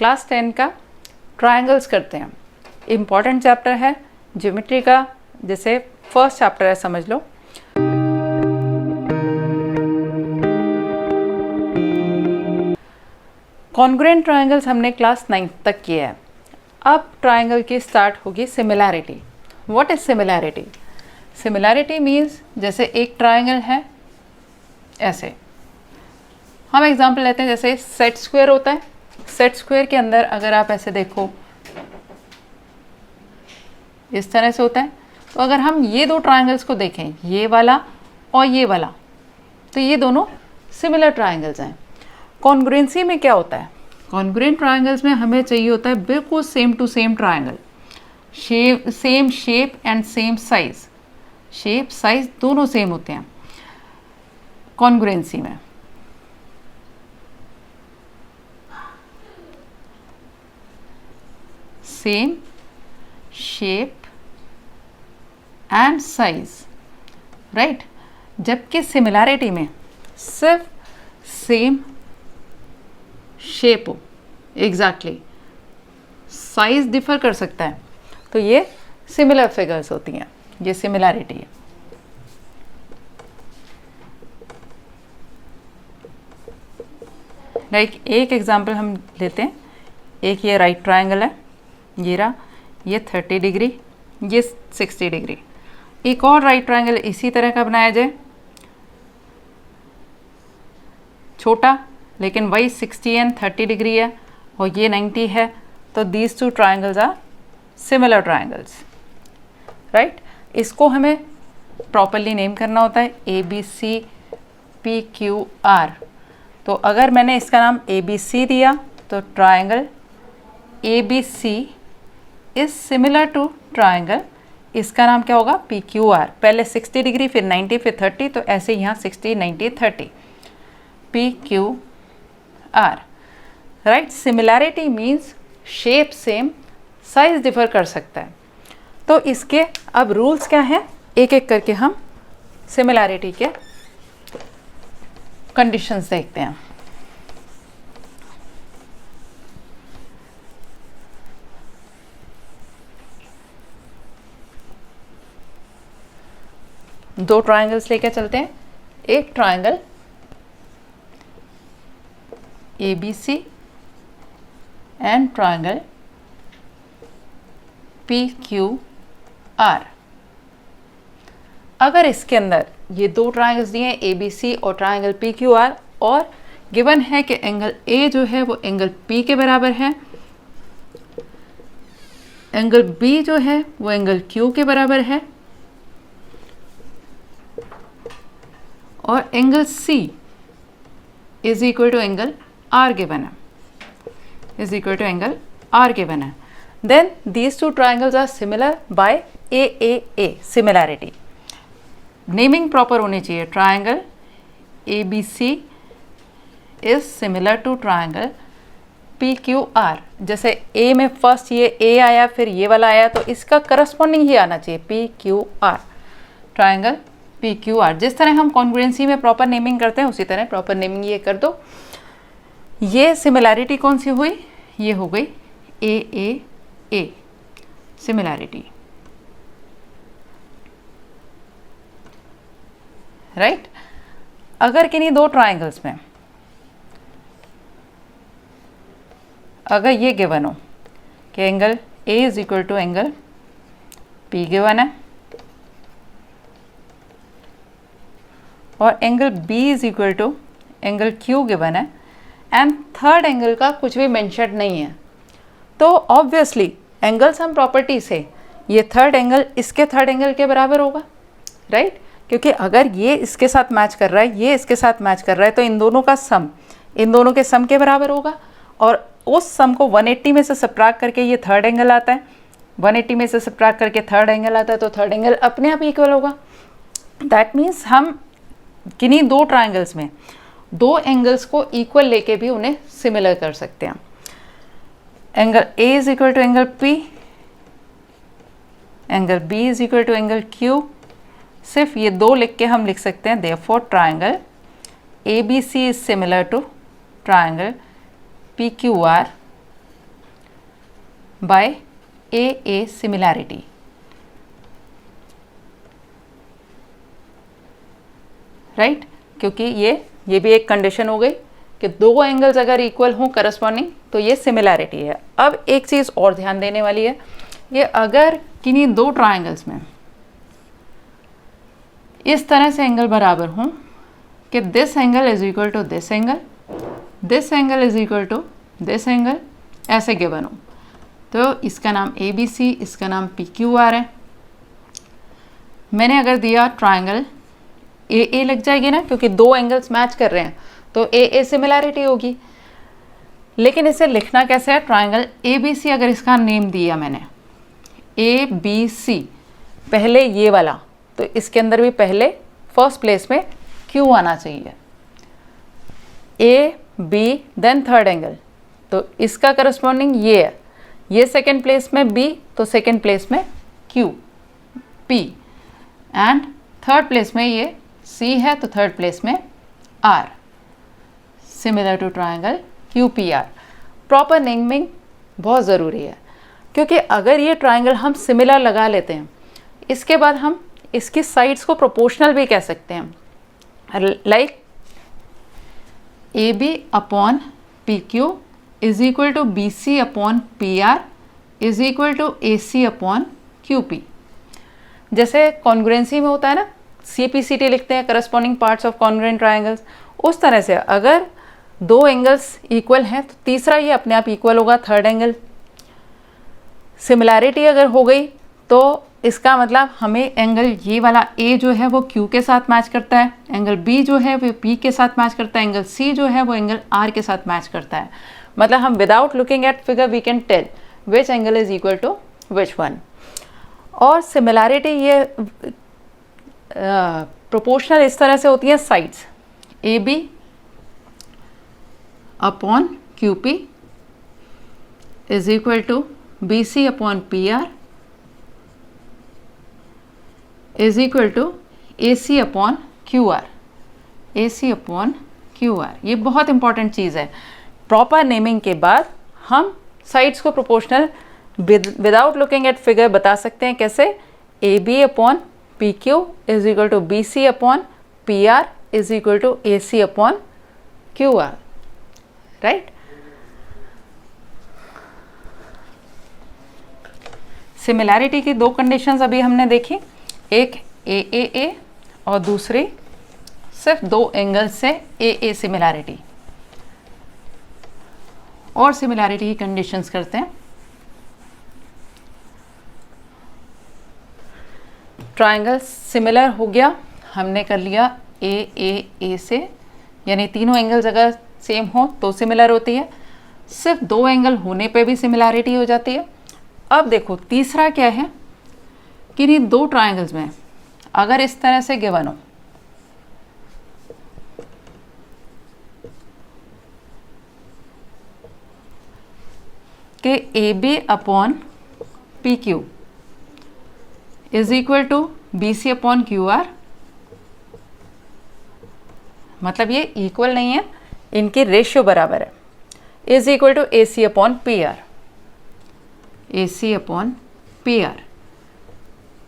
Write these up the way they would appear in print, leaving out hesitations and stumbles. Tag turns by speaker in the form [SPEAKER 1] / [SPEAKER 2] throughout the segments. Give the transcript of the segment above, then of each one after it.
[SPEAKER 1] Class 10 का triangles करते हैं। इम्पॉर्टेंट चैप्टर है ज्योमेट्री का, जैसे फर्स्ट चैप्टर है समझ लो। कॉन्ग्रुएंट ट्रायंगल्स हमने क्लास 9 तक किया है। अब ट्रायंगल की स्टार्ट होगी similarity. What is similarity? Similarity means जैसे एक ट्रायंगल है, ऐसे हम एग्जांपल लेते हैं, जैसे सेट स्क्वायर होता है। सेट स्क्वायर के अंदर अगर आप ऐसे देखो इस तरह से होता है, तो अगर हम ये दो ट्रायंगल्स को देखें, ये वाला और ये वाला, तो ये दोनों सिमिलर ट्रायंगल्स हैं। कॉन्ग्रुएंसी में क्या होता है? कॉन्ग्रुएंट ट्रायंगल्स में हमें चाहिए होता है बिल्कुल same to same triangle, same shape and same size. Shape size दोनों सेम होते हैं कॉन्ग्रुएंसी में। Same shape and size, right. जबकि सिमिलैरिटी में सिर्फ सेम शेप हो, एग्जैक्टली साइज डिफर कर सकता है, तो ये सिमिलर फिगर्स होती हैं, ये सिमिलैरिटी है। लाइक एक एग्जांपल हम लेते हैं, एक ये राइट ट्रायंगल है, ये रहा, ये 30 डिग्री, ये 60 डिग्री। एक और राइट ट्रायंगल इसी तरह का बनाया जाए, छोटा लेकिन वही 60 एंड 30 डिग्री है, और ये 90 है, तो these two triangles are similar triangles, right. इसको हमें प्रॉपरली नेम करना होता है, ABC PQR। तो अगर मैंने इसका नाम ABC दिया तो triangle ABC is similar to triangle, इसका नाम क्या होगा? PQR। पहले 60 डिग्री, फिर 90, फिर 30, तो ऐसे यहाँ 60 90 30 PQR, right. Similarity means shape same, size differ कर सकता है। तो इसके अब रूल्स क्या हैं, एक एक करके हम सिमिलैरिटी के कंडीशंस देखते हैं। दो ट्रायंगल्स लेकर चलते हैं, एक triangle ABC and triangle PQR। अगर इसके अंदर ये दो ट्रायंगल्स दिए हैं ABC और ट्रायंगल PQR, और गिवन है कि एंगल A जो है वो एंगल P के बराबर है, एंगल B जो है वो एंगल Q के बराबर है, और angle C is equal to angle R given है, is equal to angle R given है, then these two triangles are similar by AAA, similarity. Naming proper होनी चाहिए, triangle ABC is similar to triangle PQR। जैसे A में first ये A आया, फिर ये वाला आया, तो इसका करस्पॉन्डिंग ही आना चाहिए PQR, ट्रायंगल PQR। जिस तरह हम कॉन्ग्रुएंसी में प्रॉपर नेमिंग करते हैं, उसी तरह प्रॉपर नेमिंग ये कर दो। ये सिमिलैरिटी कौन सी हुई? ये हो गई AAA सिमिलैरिटी, राइट। अगर किन्हीं दो ट्रायंगल्स में अगर ये गिवन हो कि angle A is equal to angle P given है, और angle B is equal to angle Q given है, एंड थर्ड एंगल का कुछ भी मेंशन नहीं है, तो ऑब्वियसली एंगल सम प्रॉपर्टी से ये थर्ड एंगल इसके थर्ड एंगल के बराबर होगा, राइट। क्योंकि अगर ये इसके साथ मैच कर रहा है, ये इसके साथ मैच कर रहा है, तो इन दोनों का सम इन दोनों के सम के बराबर होगा, और उस सम को 180 में से सब्ट्रैक्ट करके ये थर्ड एंगल आता है, 180 में से सब्ट्रैक्ट करके थर्ड एंगल आता है, तो थर्ड एंगल अपने आप इक्वल होगा। दैट मीन्स हम किन्हीं दो ट्रायंगल्स में दो एंगल्स को इक्वल लेके भी उन्हें सिमिलर कर सकते हैं। Angle A is equal to angle P, angle B is equal to angle Q। सिर्फ ये दो लिख के हम लिख सकते हैं, therefore triangle ABC is similar to triangle PQR by A similarity. Right, क्योंकि ये भी एक कंडीशन हो गई कि दो एंगल्स अगर इक्वल हों करस्पॉन्डिंग तो ये सिमिलैरिटी है। अब एक चीज़ और ध्यान देने वाली है, ये अगर किन्हीं दो ट्राइंगल्स में इस तरह से एंगल बराबर हों कि this angle is equal to this angle, this angle is equal to this angle, ऐसे गिवन हो, तो इसका नाम ABC, इसका नाम PQR है। मैंने अगर दिया ट्राइंगल AA लग जाएगी ना, क्योंकि दो एंगल्स मैच कर रहे हैं तो AA सिमिलैरिटी होगी। लेकिन इसे लिखना कैसे है, ट्राइंगल ABC अगर इसका नेम दिया मैंने ABC, पहले ये वाला, तो इसके अंदर भी पहले फर्स्ट प्लेस में Q आना चाहिए, AB देन थर्ड एंगल, तो इसका करस्पॉन्डिंग ये है, ये सेकेंड प्लेस में B, तो सेकेंड प्लेस में Q P, and third place में ये C है तो थर्ड प्लेस में R, similar to triangle QPR। Proper naming बहुत ज़रूरी है, क्योंकि अगर ये ट्राइंगल हम सिमिलर लगा लेते हैं, इसके बाद हम इसकी साइड्स को प्रोपोर्शनल भी कह सकते हैं, like AB upon PQ is equal to BC upon PR is equal to AC upon QP। जैसे कॉन्ग्रुएंसी में होता है ना, CPCT लिखते हैं, corresponding parts of congruent triangles, उस तरह से अगर दो एंगल्स इक्वल हैं तो तीसरा ये अपने आप इक्वल होगा, थर्ड एंगल। सिमिलैरिटी अगर हो गई तो इसका मतलब हमें एंगल ये वाला A जो है वो Q के साथ मैच करता है, एंगल B जो है वो P के साथ मैच करता है, एंगल C जो है वो एंगल R के साथ मैच करता है। मतलब हम without looking at figure we can tell which angle is equal to which one. और सिमिलैरिटी ये प्रोपोर्शनल इस तरह से होती है, sides AB upon QP is equal to BC upon PR is equal to AC upon QR, AC upon QR। ये बहुत important चीज़ है। प्रॉपर नेमिंग के बाद हम साइड्स को proportional without looking at figure बता सकते हैं। कैसे, AB upon PQ is equal to BC upon PR is equal to AC upon QR, right. Similarity की दो कंडीशंस अभी हमने देखी, एक AAA और दूसरी सिर्फ दो एंगल्स से AA सिमिलैरिटी। और सिमिलैरिटी की कंडीशंस करते हैं। ट्राइंगल सिमिलर हो गया, हमने कर लिया A से, यानी तीनों एंगल्स अगर सेम हो तो सिमिलर होती है, सिर्फ दो एंगल होने पे भी सिमिलैरिटी हो जाती है। अब देखो तीसरा क्या है कि इन दो ट्राइंगल्स में अगर इस तरह से गिवन हो कि AB upon PQ is equal to BC upon QR, मतलब ये इक्वल नहीं है, इनकी रेशियो बराबर है, is equal to AC upon PR, AC upon PR।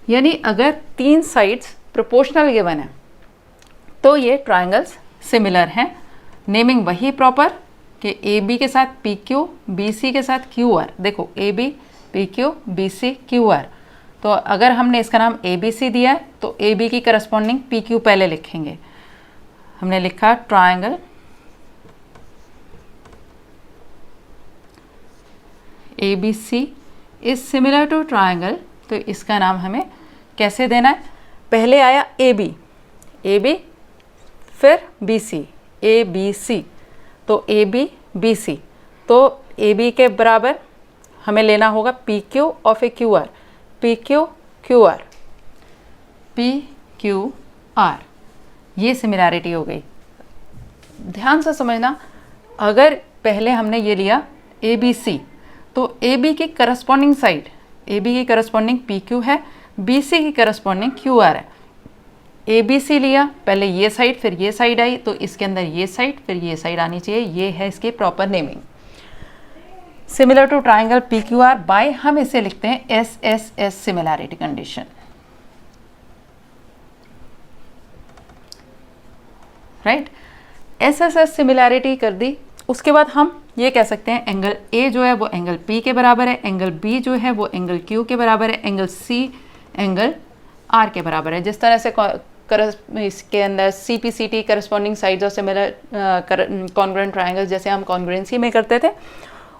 [SPEAKER 1] यानी अगर तीन साइड्स प्रोपोर्शनल गिवन है तो ये ट्राइंगल्स सिमिलर हैं। नेमिंग वही प्रॉपर कि AB के साथ PQ, BC के साथ QR। देखो AB, PQ, BC, QR, तो अगर हमने इसका नाम ABC दिया है तो AB की करस्पॉन्डिंग PQ पहले लिखेंगे। हमने लिखा triangle ABC is similar to triangle, तो इसका नाम हमें कैसे देना है, पहले आया AB फिर BC, ABC, तो AB BC, तो AB के बराबर हमें लेना होगा PQ और फिर QR, PQ QR, PQR। ये सिमिलैरिटी हो गई। ध्यान से समझना, अगर पहले हमने ये लिया ABC, तो AB की करस्पॉन्डिंग साइड, AB की करस्पॉन्डिंग PQ है, BC की करस्पॉन्डिंग QR है। ABC लिया, पहले ये साइड फिर ये साइड आई, तो इसके अंदर ये साइड फिर ये साइड आनी चाहिए। ये है इसकी proper naming. Similar to triangle P Q R by, हम इसे लिखते हैं S S S similarity condition, right. S S S similarity कर दी, उसके बाद हम ये कह सकते हैं एंगल ए जो है वो एंगल पी के बराबर है, एंगल बी जो है वो एंगल क्यू के बराबर है, एंगल सी एंगल आर के बराबर है। जिस तरह से इसके अंदर C P C T corresponding sides और सिमिलर कॉन्ग्रुएंट ट्राइंगल्स जैसे हम कॉन्ग्रुएंसी में करते थे,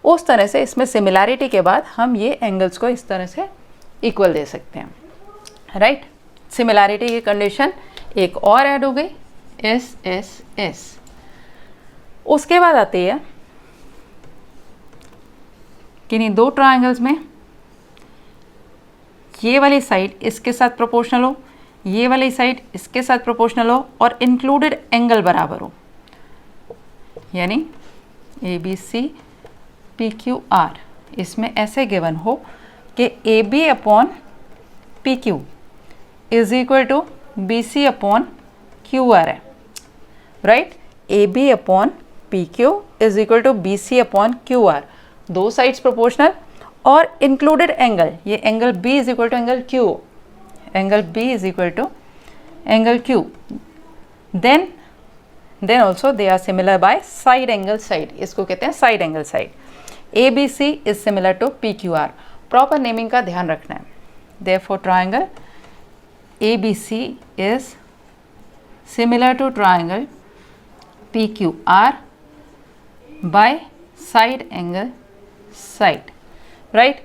[SPEAKER 1] उस तरह से इसमें सिमिलैरिटी के बाद हम ये एंगल्स को इस तरह से इक्वल दे सकते हैं, राइट। सिमिलैरिटी की कंडीशन एक और ऐड हो गई, एस एस एस। उसके बाद आती है किन्हीं दो ट्राइंगल्स में ये वाली साइड इसके साथ प्रोपोर्शनल हो, ये वाली साइड इसके साथ प्रोपोर्शनल हो और इंक्लूडेड एंगल बराबर हो, यानी A B C P Q R, इसमें ऐसे गिवन हो कि A B upon P Q is equal to B C upon Q R है, right. A B upon P Q is equal to B C upon Q R, दो sides proportional और included angle, ये angle B is equal to angle Q, angle B is equal to angle Q, then also they are similar bye side angle side, इसको कहते हैं side angle side. A B C is similar to P Q R, proper naming का ध्यान रखना है। Therefore triangle A B C is similar to triangle P Q R by side angle side, right.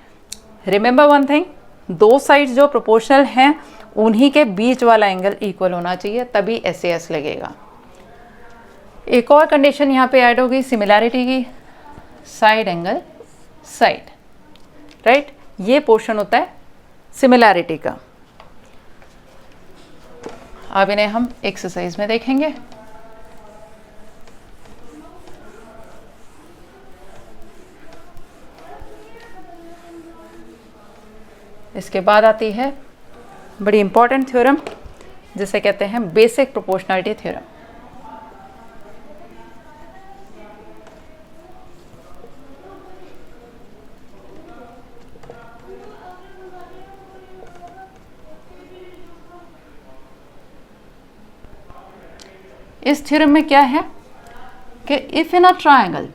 [SPEAKER 1] Remember one thing, दो sides जो proportional हैं उन्हीं के बीच वाला एंगल इक्वल होना चाहिए, तभी एस ए एस लगेगा। एक और कंडीशन यहाँ पे ऐड हो गई सिमिलैरिटी की, साइड एंगल साइड, राइट। ये पोर्शन होता है सिमिलैरिटी का। अब इन्हें हम एक्सरसाइज में देखेंगे। इसके बाद आती है बड़ी इंपॉर्टेंट थ्योरम जिसे कहते हैं बेसिक प्रोपोर्शनैलिटी थ्योरम। इस थ्योरम में क्या है कि if in a triangle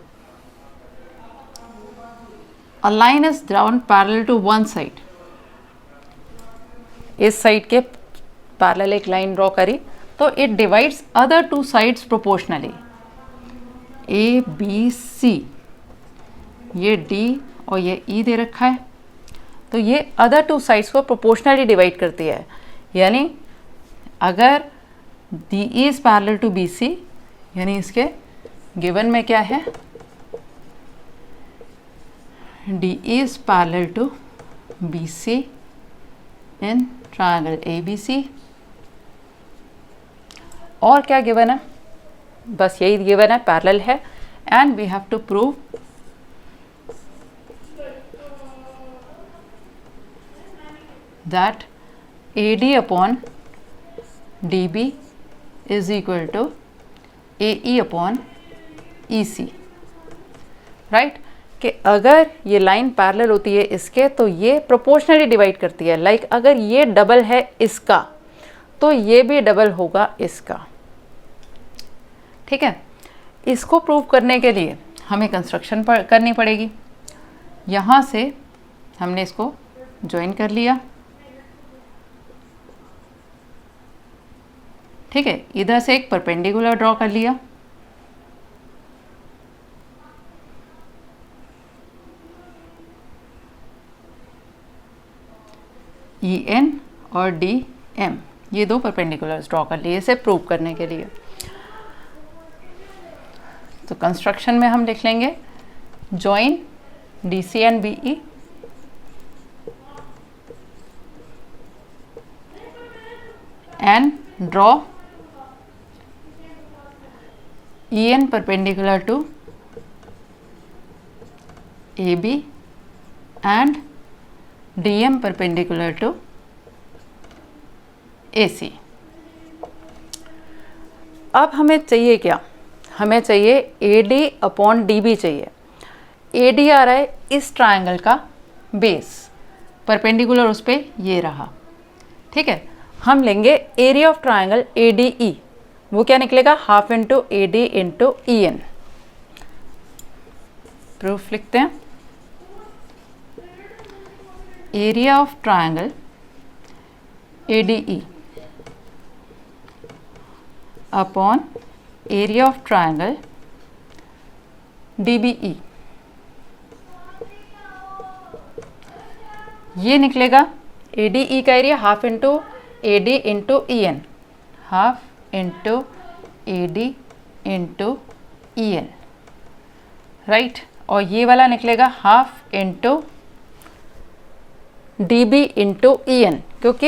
[SPEAKER 1] a line is drawn parallel to one side, इस साइड के पैरेलल एक लाइन ड्रॉ करी तो it divides other two sides proportionally, A B C, ये डी और ये ई दे रखा है, तो ये अदर टू साइड्स को प्रोपोर्शनली डिवाइड करती है। यानी अगर D E is parallel to B C, यानी इसके गिवन में क्या है, D E is parallel to B C in triangle A B C, और क्या गिवन है, बस यही गिवन है, पैरेलल है, and we have to prove that A D upon D B is equal to A E upon E C, right. कि अगर ये लाइन पैरेलल होती है इसके तो ये प्रोपोर्शनली डिवाइड करती है, लाइक अगर ये डबल है इसका तो ये भी डबल होगा इसका, ठीक है। इसको प्रूव करने के लिए हमें कंस्ट्रक्शन करनी पड़ेगी। यहाँ से हमने इसको ज्वाइन कर लिया, ठीक है, इधर से एक परपेंडिकुलर ड्रॉ कर लिया, ई एन और डी एम, ये दो परपेंडिकुलर्स ड्रॉ कर लिए इसे प्रूव करने के लिए। तो कंस्ट्रक्शन में हम लिख लेंगे join D C and B E and draw E N perpendicular to A B and DM perpendicular to AC। अब हमें चाहिए क्या, हमें चाहिए AD अपॉन DB चाहिए। AD आ रहा है इस ट्राइंगल का बेस, परपेंडिकुलर उस पर ये रहा, ठीक है। हम लेंगे एरिया ऑफ ट्राइंगल ADE, वो क्या निकलेगा, half into AD into EN। Proof लिखते हैं, area of triangle ADE upon area of triangle DBE, ये निकलेगा ADE का area half into AD into EN, half into AD into EN, right. और ये वाला निकलेगा half into DB into EN, क्योंकि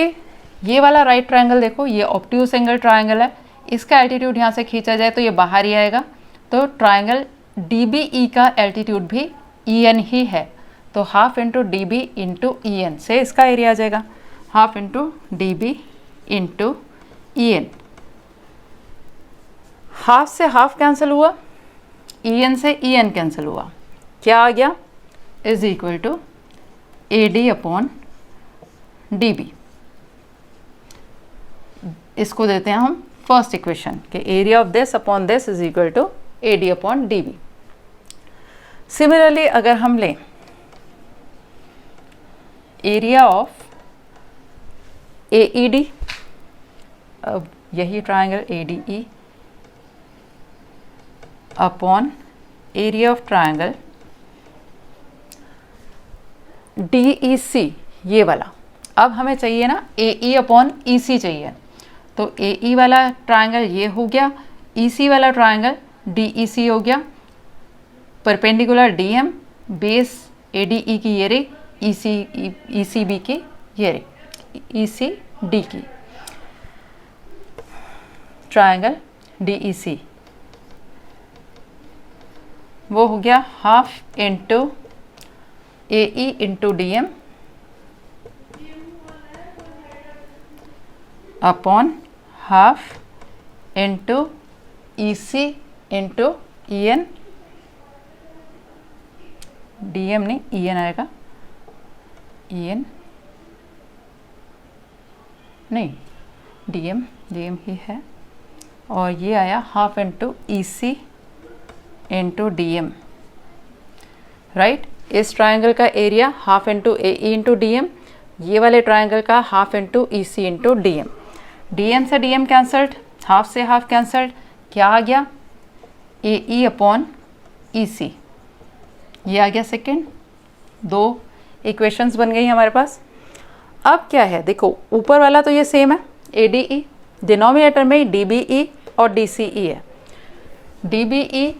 [SPEAKER 1] ये वाला राइट ट्रायंगल देखो ये ऑब्ट्यूज एंगल ट्रायंगल है, इसका एल्टीट्यूड यहाँ से खींचा जाए तो ये बाहर ही आएगा, तो ट्रायंगल DBE का एल्टीट्यूड भी EN ही है, तो half into DB into EN से इसका एरिया आ जाएगा, half into DB into EN। Half से हाफ कैंसिल हुआ, EN से EN कैंसिल हुआ, क्या आ गया, is equal to AD upon DB। इसको देते हैं हम फर्स्ट इक्वेशन के area of this upon this is equal to AD upon DB। Similarly अगर हम लें एरिया ऑफ AED, अब यही triangle ADE upon area of triangle DEC, ये वाला, अब हमें चाहिए ना AE अपॉन EC चाहिए, तो AE वाला ट्रायंगल ये हो गया, EC वाला ट्रायंगल DEC हो गया, परपेंडिकुलर DM, बेस ADE की ये रे, ECB की ये रे, ECD की, ट्रायंगल DEC वो हो गया half into AE into DM upon half into EC into EN, DM नहीं EN आएगा, EN नहीं DM ही है, और ये आया half into EC into DM, right. इस ट्रायंगल का area half into AE into DM, ये वाले ट्रायंगल का half into EC into DM, DM से DM कैंसल्ड, हाफ से हाफ कैंसल्ड, क्या आ गया, AE अपॉन EC, ये आ गया सेकेंड, दो इक्वेशंस बन गई हमारे पास। अब क्या है, देखो ऊपर वाला तो ये सेम है ADE, डिनोमिनेटर में DBE और DCE है, DBE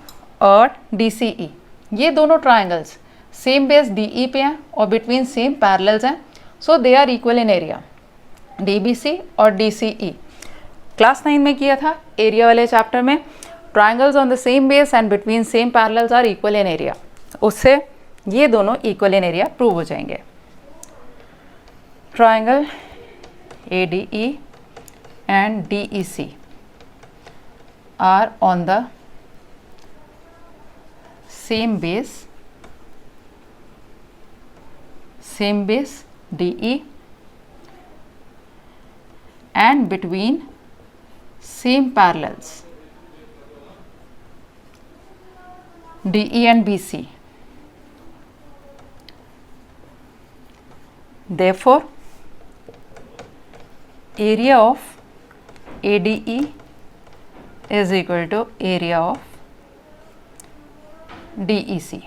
[SPEAKER 1] और DCE ये दोनों ट्रायंगल्स सेम बेस DE पे हैं और बिटवीन सेम पैरेलल्स हैं, so they are equal in area, DBC और DCE। क्लास 9 में किया था एरिया वाले चैप्टर में, triangles on the same base and between same parallels are equal in area, उससे ये दोनों इक्वल इन एरिया प्रूव हो जाएंगे। Triangle ADE and DEC are on the same base DE and between same parallels DE and BC. Therefore, area of ADE is equal to area of DEC.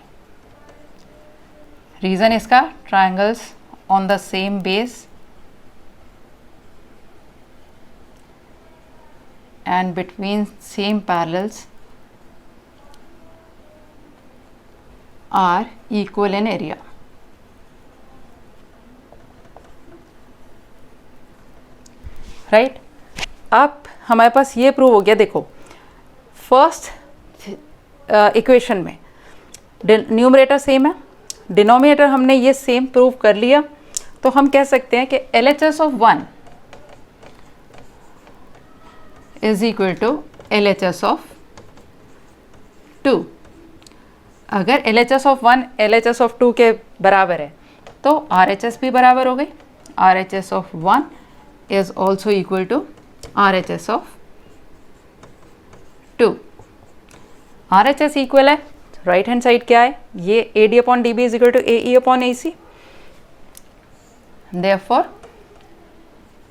[SPEAKER 1] Reason इसका triangles on the same base and between same parallels are equal in area. Right, अब हमारे पास ये prove हो गया, देखो first equation में numerator same है, डिनोमिनेटर हमने ये सेम प्रूव कर लिया, तो हम कह सकते हैं कि LHS of 1 is equal to LHS of 2। अगर LHS ऑफ 1 LHS ऑफ 2 के बराबर है तो RHS भी बराबर हो गई। RHS of 1 is also equal to RHS of 2। RHS equal है, राइट हैंड साइड क्या है, ये AD upon DB is equal to AE upon AC। Therefore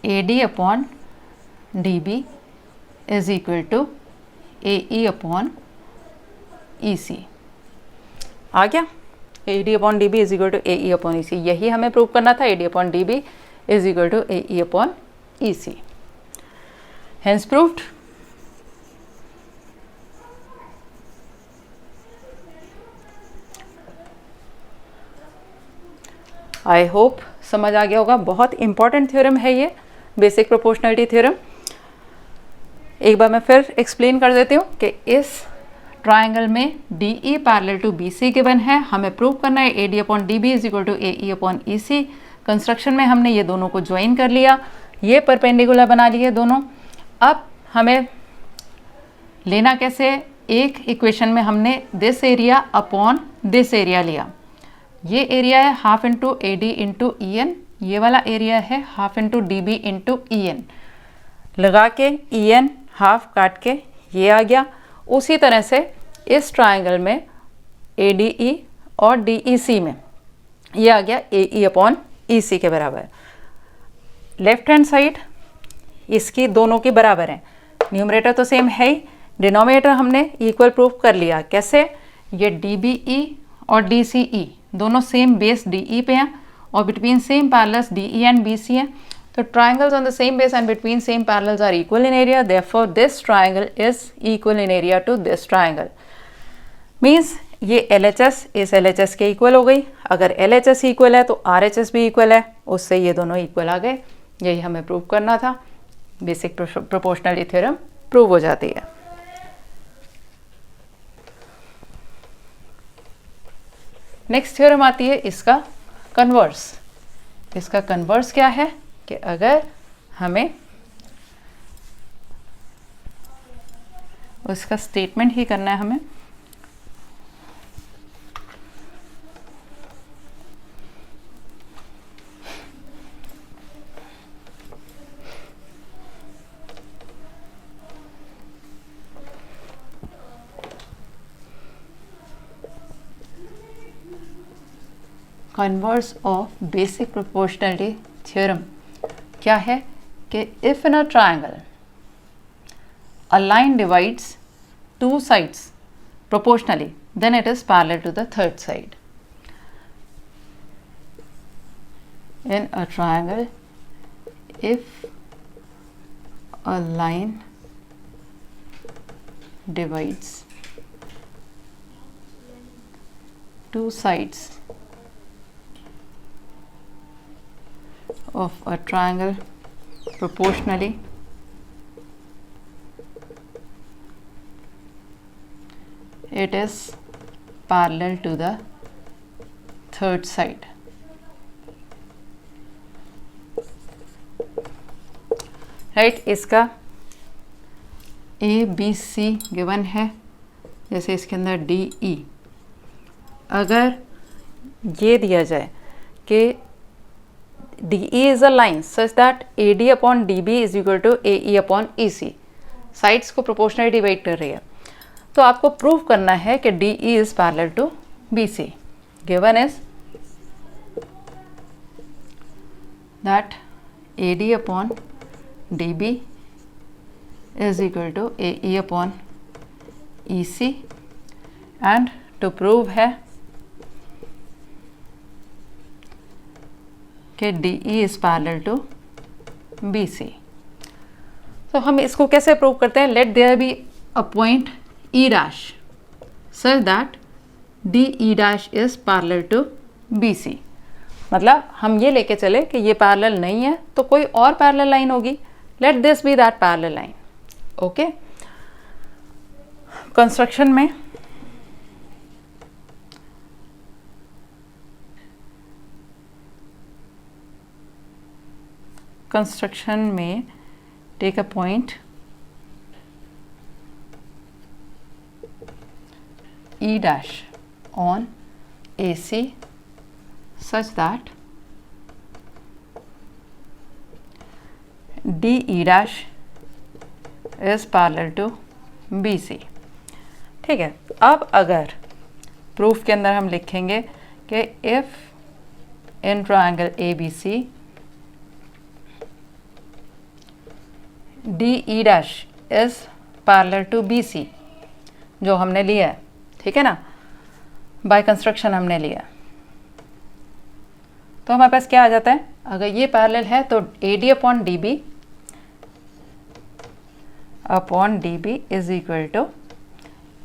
[SPEAKER 1] AD upon DB is equal to AE upon EC। आ गया, AD upon DB is equal to AE upon EC। यही हमें prove करना था, AD upon DB is equal to AE upon EC। Hence proved. I hope समझ आ गया होगा। बहुत इंपॉर्टेंट थ्योरम है ये, बेसिक प्रोपोर्शनलिटी थ्योरम। एक बार मैं फिर एक्सप्लेन कर देती हूँ कि इस ट्राइंगल में DE parallel to BC given है, हमें प्रूव करना है AD upon DB is equal to AE upon EC। Construction में हमने ये दोनों को ज्वाइन कर लिया, ये परपेंडिकुलर बना लिए दोनों। अब हमें लेना कैसे, एक इक्वेशन में हमने this area upon this area लिया। ये एरिया है half into AD into EN, ये वाला एरिया है half into DB into EN। लगा के EN हाफ काट के ये आ गया। उसी तरह से इस ट्राइंगल में ADE और DEC में ये आ गया AE अपॉन EC के बराबर। लेफ्ट हैंड साइड इसकी दोनों की बराबर है, न्यूमरेटर तो सेम है ही, डिनोमिनेटर हमने इक्वल प्रूफ कर लिया। कैसे, ये DBE और DCE दोनों सेम बेस DE पे हैं और between same parallels DE and BC हैं। तो triangles on the same base and between same parallels are equal in area. Therefore, this triangle is equal in area to this triangle. Means ये LHS इस LHS के equal हो गई। अगर LHS equal है तो RHS भी इक्वल है, उससे ये दोनों इक्वल आ गए। यही हमें प्रूव करना था। बेसिक प्रोपोर्शनलिटी थ्योरम प्रूव हो जाती है। नेक्स्ट थ्योरम आती है इसका कन्वर्स। इसका कन्वर्स क्या है कि अगर हमें उसका स्टेटमेंट ही करना है, हमें converse of basic proportionality theorem क्या है कि if in a triangle a line divides two sides proportionally, then it is parallel to the third side. In a triangle, if a line divides two sides of a triangle proportionally, it is parallel to the third side. Right, इसका ABC given है, जैसे इसके अंदर DE। अगर ये दिया जाए कि DE is a line such that AD upon DB is equal to AE upon EC, sides को प्रोपोर्शनली डिवाइड कर रही है, तो आपको प्रूव करना है कि DE is parallel to BC. Given is that AD upon DB is equal to AE upon EC, and to prove है कि DE is parallel to BC. तो हम इसको कैसे प्रूव करते हैं? Let there be a point E dash such that DE dash is parallel to BC. मतलब हम ये लेके चले कि ये पैरेलल नहीं है तो कोई और पैरेलल लाइन होगी, let this be that parallel line. Okay, construction में take a point E dash on AC such that DE dash is parallel to BC। ठीक है, अब अगर प्रूफ के अंदर हम लिखेंगे कि if in triangle ABC DE dash is parallel to BC, जो हमने लिया है, ठीक है ना, बाय कंस्ट्रक्शन हमने लिया, तो हमारे पास क्या आ जाता है, अगर ये पैरेलल है तो AD upon DB is equal to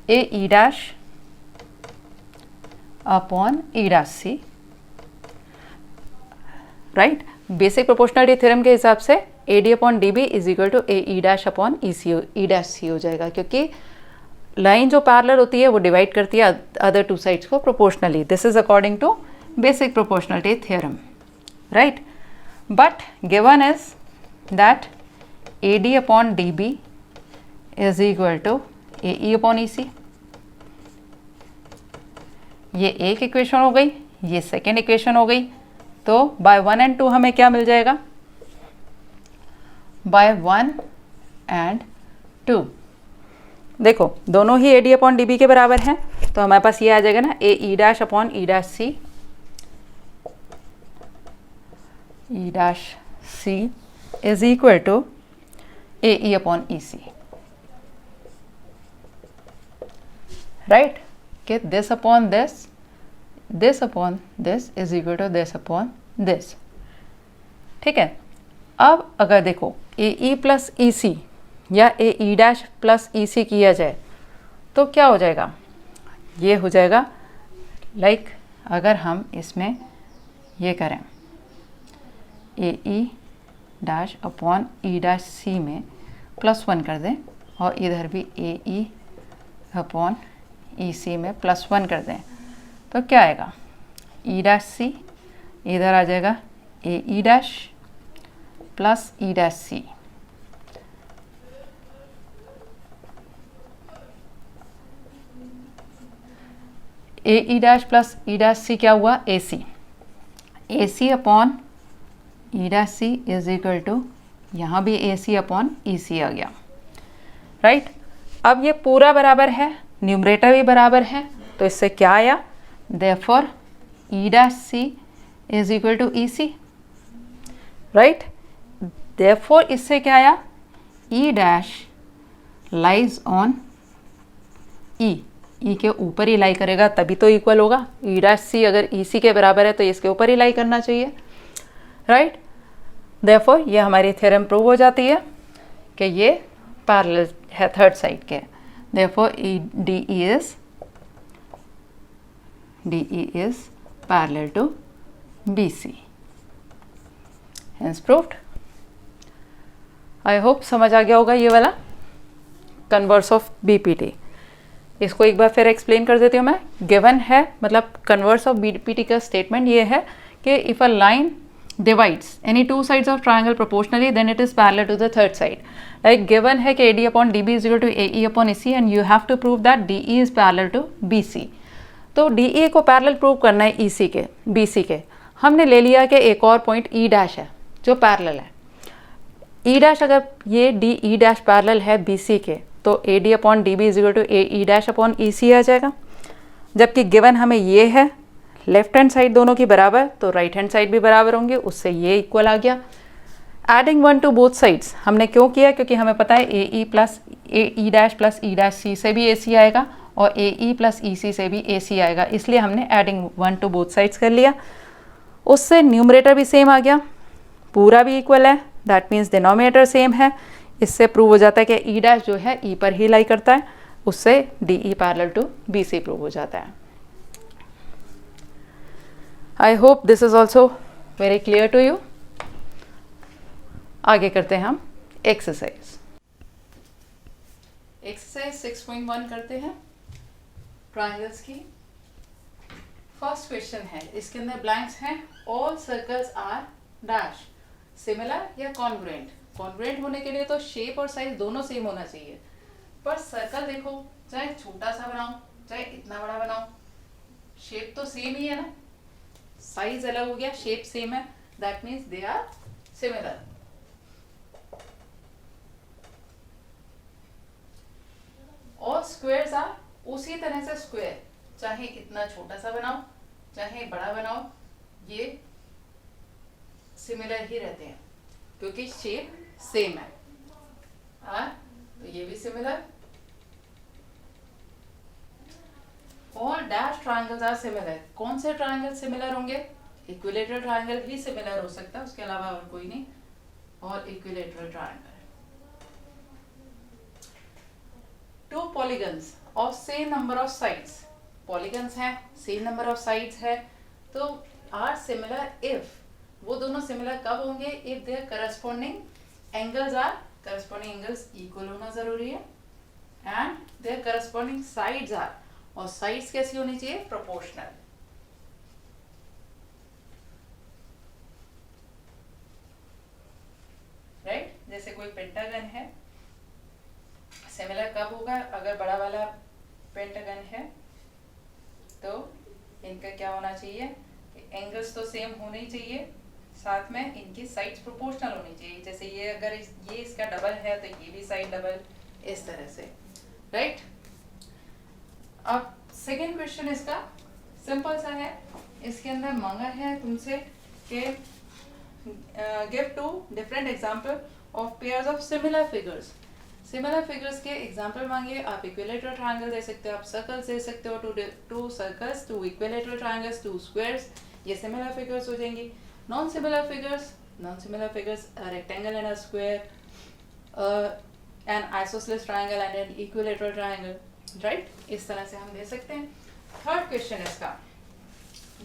[SPEAKER 1] AE dash upon E dash C, right. Basic proportionality theorem के हिसाब से AD upon DB is equal to AE dash upon E dash C हो जाएगा, क्योंकि लाइन जो पैरेलल होती है वो डिवाइड करती है अदर टू साइड्स को proportionally. This is according to basic proportionality theorem, right. But given is that AD upon DB is equal to AE upon EC। ये एक इक्वेशन हो गई, ये सेकेंड इक्वेशन हो गई, तो बाय 1 and 2 हमें क्या मिल जाएगा, बाय 1 and 2। देखो दोनों ही AD अपॉन DB के बराबर हैं, तो हमारे पास ये आ जाएगा ना AE dash upon E dash C, E dash C is equal to AE upon EC, right. कि this upon this upon this is equal to this upon this, ठीक है। अब अगर देखो AE प्लस EC या AE डैश प्लस EC किया जाए तो क्या हो जाएगा, ये हो जाएगा लाइक अगर हम इसमें ये करें AE dash upon E dash C में +1 कर दें और इधर भी AE अपॉन EC में +1 कर दें, तो क्या आएगा, E डैश C इधर आ जाएगा AE dash plus E dash C, AE dash plus E dash C क्या हुआ, AC upon E dash C is equal to यहाँ भी AC अपॉन EC आ गया, राइट। अब ये पूरा बराबर है, न्यूमरेटर भी बराबर है, तो इससे क्या आया, therefore E dash C is equal to EC, right. Therefore इससे क्या आया, E dash lies on E के ऊपर ही लाई करेगा तभी तो इक्वल होगा। E डैश C अगर EC के बराबर है तो इसके ऊपर ही लाई करना चाहिए, राइट। देयरफॉर ये हमारी थ्योरम प्रूव हो जाती है कि ये पैरेलल है थर्ड साइड के, therefore DE is parallel to BC, hence proved। I hope समझ आ गया होगा ये वाला कन्वर्स ऑफ BPT। इसको एक बार फिर एक्सप्लेन कर देती हूँ मैं। गिवन है मतलब कन्वर्स ऑफ BPT का स्टेटमेंट ये है कि if a line divides any two sides of triangle proportionally then it is parallel to the third side। like given है कि AD upon DB is equal to AE upon EC and you have to prove that DE is parallel to BC। तो DE को parallel prove करना है EC के BC के, हमने ले लिया कि एक और पॉइंट E डैश है जो पैरेलल है। E डैश अगर ये DE डैश पैरेलल है BC के तो AD upon DB is equal to AE dash upon EC आ जाएगा, जबकि गिवन हमें ये है लेफ्ट हैंड साइड दोनों की बराबर तो राइट हैंड साइड भी बराबर होंगे, उससे ये इक्वल आ गया। एडिंग 1 टू बोथ साइड्स हमने क्यों किया, क्योंकि हमें पता है AE plus AE dash plus E dash C से भी AC आएगा और AE प्लस EC से भी AC आएगा, इसलिए हमने एडिंग 1 टू बोथ साइड्स कर लिया। उससे न्यूमरेटर भी सेम आ गया, पूरा भी इक्वल है, दैट मीन्स डिनोमिनेटर सेम है। इससे प्रूव हो जाता है कि E डैश जो है E पर ही लाई करता है, उससे DE parallel to BC prove हो जाता है। I hope this is also very clear to you. आगे करते हैं हम एक्सरसाइज 6.1 करते हैं ट्रायंगल्स की। फर्स्ट क्वेश्चन है, इसके अंदर ब्लैंक्स हैं, all circles are dash similar या कॉन्ग्रुएंट। कॉन्ग्रुएंट होने के लिए तो शेप और साइज दोनों सेम होना चाहिए, पर सर्कल देखो चाहे छोटा सा बनाओ चाहे इतना बड़ा बनाओ शेप तो सेम ही है ना, साइज अलग हो गया, शेप सेम है, that means they are similar. और स्क्वायर्स आर उसी तरह से स्क्वायर, चाहे इतना छोटा सा बनाओ चाहे बड़ा बनाओ, ये सिमिलर ही रहते हैं क्योंकि शेप सेम है। तो ये भी सिमिलर। और डैश ट्रायंगल्स आर सिमिलर। कौन से ट्रायंगल सिमिलर होंगे? इक्विलेटरल ट्रायंगल ही सिमिलर हो सकता है, उसके अलावा और कोई नहीं। और equilateral triangle, two polygons of same number of sides, polygons हैं, सेम नंबर ऑफ साइड्स है, तो आर सिमिलर इफ, वो दोनों सिमिलर कब होंगे? If their corresponding angles are, corresponding angles equal होना जरूरी है, and their corresponding sides are, और साइड्स कैसी होनी चाहिए? प्रोपोर्शनल। राइट? जैसे कोई पेंटागन है, सिमिलर कब होगा? अगर बड़ा वाला पेंटागन है तो इनका क्या होना चाहिए? एंगल्स तो सेम होने ही चाहिए, साथ में इनकी साइड्स प्रोपोर्शनल होनी चाहिए। जैसे ये अगर ये इसका डबल है तो ये भी साइड डबल, इस तरह से। राइट? अब सेकेंड क्वेश्चन इसका सिंपल सा है, इसके अंदर मांगा है तुमसे कि give two different example of pairs of similar figures. Similar figures के एग्जांपल मांगे। आप इक्विलेटरल ट्रायंगल दे सकते हो, आप सर्कल्स दे सकते हो, two circles, two equilateral triangles, two squares, ये सिमिलर फिगर्स हो जाएंगी। Non similar figures rectangle and a square, an isosceles triangle and an equilateral triangle. Right? इस तरह से हम दे सकते हैं। थर्ड क्वेश्चन इसका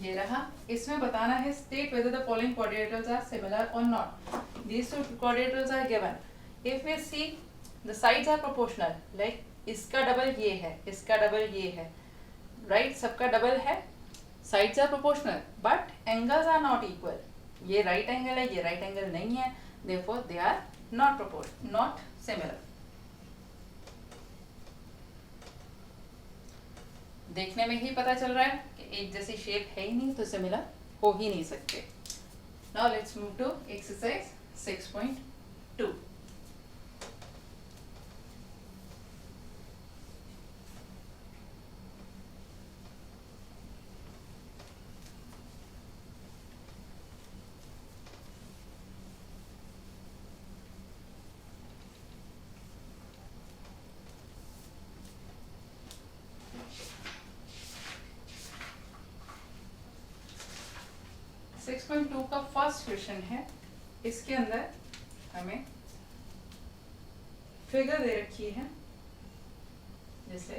[SPEAKER 1] ये रहा, इसमें बताना है state whether the following quadrilaterals are similar और not. These two quadrilaterals are given. If we see the sides are proportional, like इसका डबल ये है, इसका डबल ये है, राइट? सबका डबल है, sides are proportional, but angles are not equal. ये राइट एंगल है, ये राइट एंगल नहीं है, therefore they are not similar. देखने में ही पता चल रहा है कि एक जैसी शेप है ही नहीं, तो सिमिलर हो ही नहीं सकते। Now let's move to exercise 6.2। Six point two का फर्स्ट क्वेश्चन है। इसके अंदर हमें फिगर दे रखी है, जैसे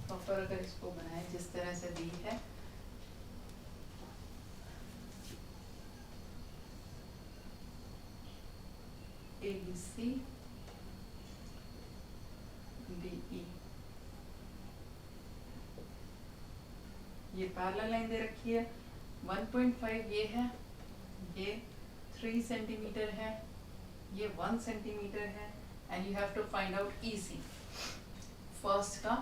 [SPEAKER 1] प्रॉपर अगर इसको बनाए जिस तरह से दी है, ABC DE, ये पैरेलल लाइन दे रखी है। 1.5 ये है, ये 3 सेंटीमीटर है, ये 1 सेंटीमीटर है, and you have to find out EC। First का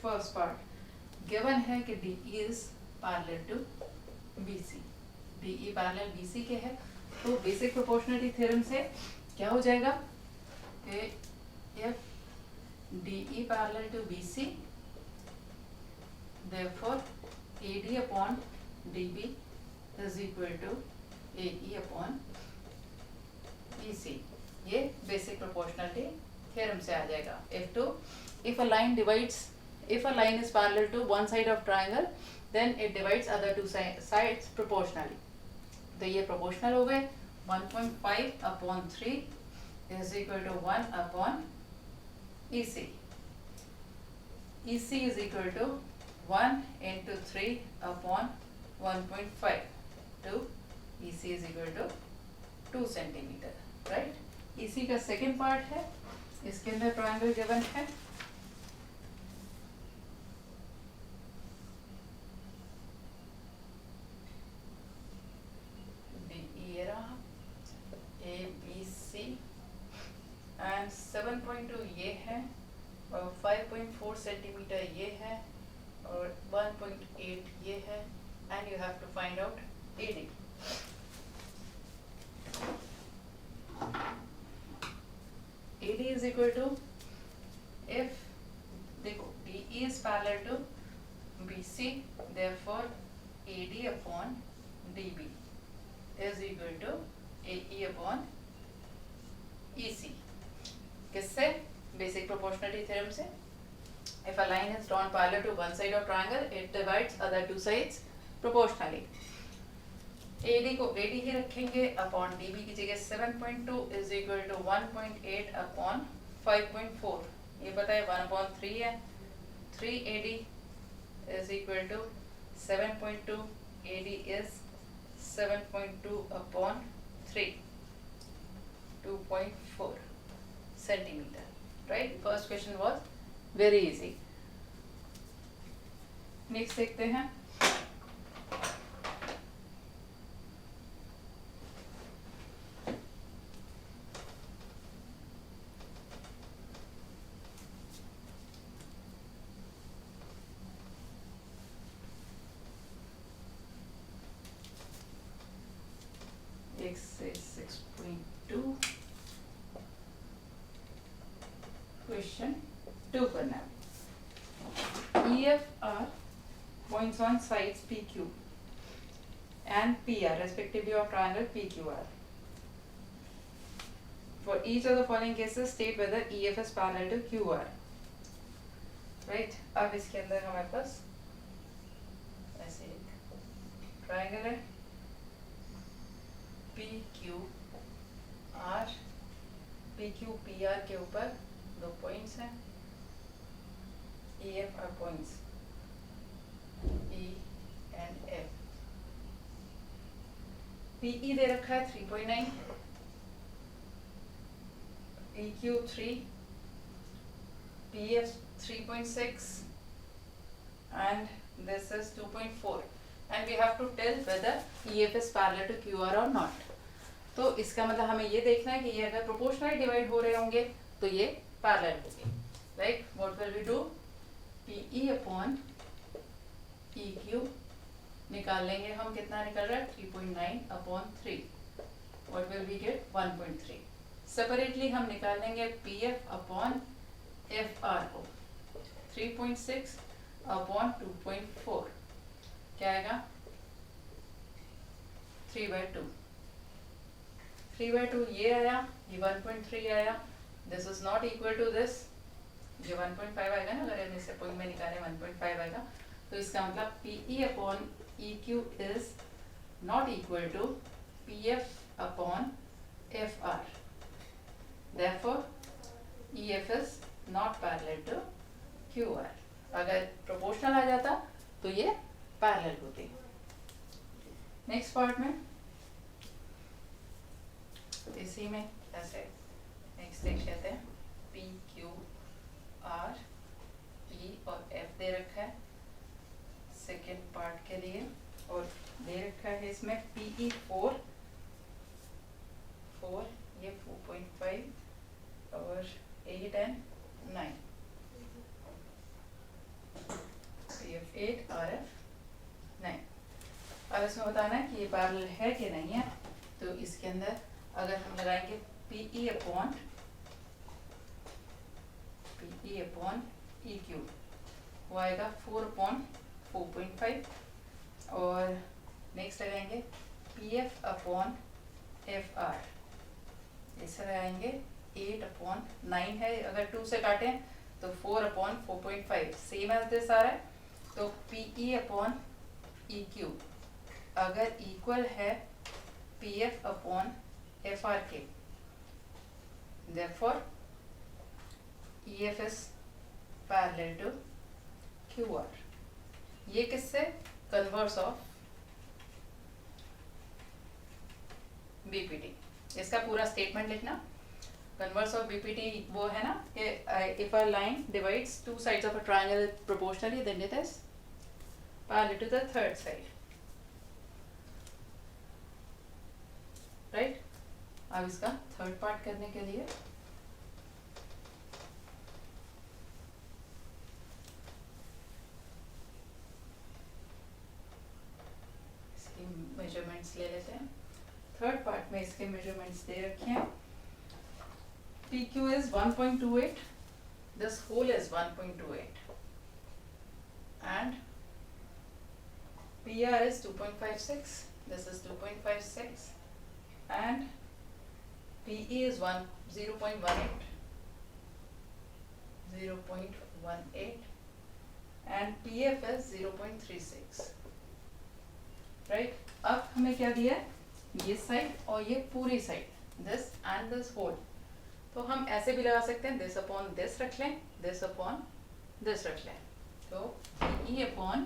[SPEAKER 1] फर्स्ट पार्ट गिवन है कि DE is parallel to BC। DE parallel BC के है, तो बेसिक प्रोपोर्शनलिटी थ्योरम से क्या हो जाएगा कि if DE parallel to BC, therefore AD upon DB is equal to AE upon EC। ये बेसिक प्रोपोर्शनलिटी थ्योरम से आ जाएगा। if a line is parallel to one side of triangle, then it divides other two sides proportionally। तो ये proportional हो गए। 1.5 upon 3 is equal to 1 upon EC। EC is equal to 1 into 3 upon 1.5 to EC is equal to 2 centimetre. Right? EC का second part है, इसके अंदर triangle given है, ये रहा ABC, एंड 7.2 ये है, और 5.4 सेंटीमीटर ये है और 1.8 ये है, and you have to find out AD. AD is equal to, if देखो DE is parallel to BC, therefore AD upon DB is equal to AE upon EC. किससे? बेसिक प्रोपोर्शनलिटी थ्योरम से. If a line is drawn parallel to one side of triangle, it divides other two sides proportionally. AD को AD ही रखेंगे upon DB की जगह 7.2 is equal to 1.8 upon 5.4. ये पता है 1/3 है. 3 AD is equal to 7.2. AD is 7.2 upon 3. 2.4 centimeter. Right? First question was very easy. Next देखते हैं. Exercise 6.2 question 2 करना है. EF are points on sides PQ and PR respectively of triangle PQR. For each of the following cases, state whether EF is parallel to QR. Right? अब इसके अंदर हमारे पास ऐसे एक ट्राइंगल है PQR. PQPR के ऊपर दो पॉइंट्स हैं. EF are points E and F. PE दे रखा है 3.9, PQ 3, PF 3.6 and this is 2.4, and we have to tell whether EF is parallel to QR or not. तो इसका मतलब हमें ये देखना है कि ये अगर प्रोपोर्शनली डिवाइड हो रहे होंगे तो ये पैरेलल होंगे. Right? What will we do? PE upon EQ निकाल लेंगे हम. कितना निकल रहा है? 3.9 upon 3. What will we get? 1.3. Separately हम निकाल लेंगे PF अपॉन FR को. 3.6 अपॉन 2.4 क्या आएगा? 3/2. 3/2 ये आया, ये 1.3 आया. This is not equal to this. ये 1.5 आएगा ना, अगर हम इससे पॉइंट में निकालें 1.5 आएगा. तो इसका मतलब PE upon EQ is not equal to PF upon FR. Therefore EF is not parallel to QR. अगर प्रोपोर्शनल आ जाता तो ये पैरेलल होती. नेक्स्ट पार्ट में इसी में ऐसे नेक्स्ट देख लेते हैं. PQR E और F दे रखा है सेकेंड पार्ट के लिए, और दे रखा है इसमें PE 4, ये 4.5 और 8 and 9. PF 8, RF 9. अब इसमें बताना है कि ये पैरेलल है कि नहीं है. तो इसके अंदर अगर हम लगाएंगे PE अपॉन EQ, वो आएगा 4/4.5. और नेक्स्ट लगाएंगे PF अपॉन FR, इसे लगाएंगे 8/9 है. अगर 2 से काटें तो 4/4.5 सेम एज दिस आ रहा है. तो PE अपॉन EQ अगर इक्वल है PF अपॉन FR के, therefore EF is parallel to QR. ये किससे? Converse of BPT. इसका पूरा स्टेटमेंट लिखना. कन्वर्स ऑफ BPT वो है ना कि if a line divides two sides of a triangle proportionally, then it is parallel to the third side. Right? अब इसका थर्ड पार्ट करने के लिए मेजरमेंट्स ले लेते हैं। थर्ड पार्ट में इसके मेजरमेंट्स दे रखे हैं। PQ is 1.28, this hole is 1.28 and PR is 2.56, this is 2.56 and PE is 0.18 and PF is 0.36, right? अब हमें क्या दिया है, ये साइड और ये पूरी side, this and this whole। तो हम ऐसे भी लगा सकते हैं, दिस अपॉन दिस रख लें, दिस अपॉन दिस रख लें। तो PE upon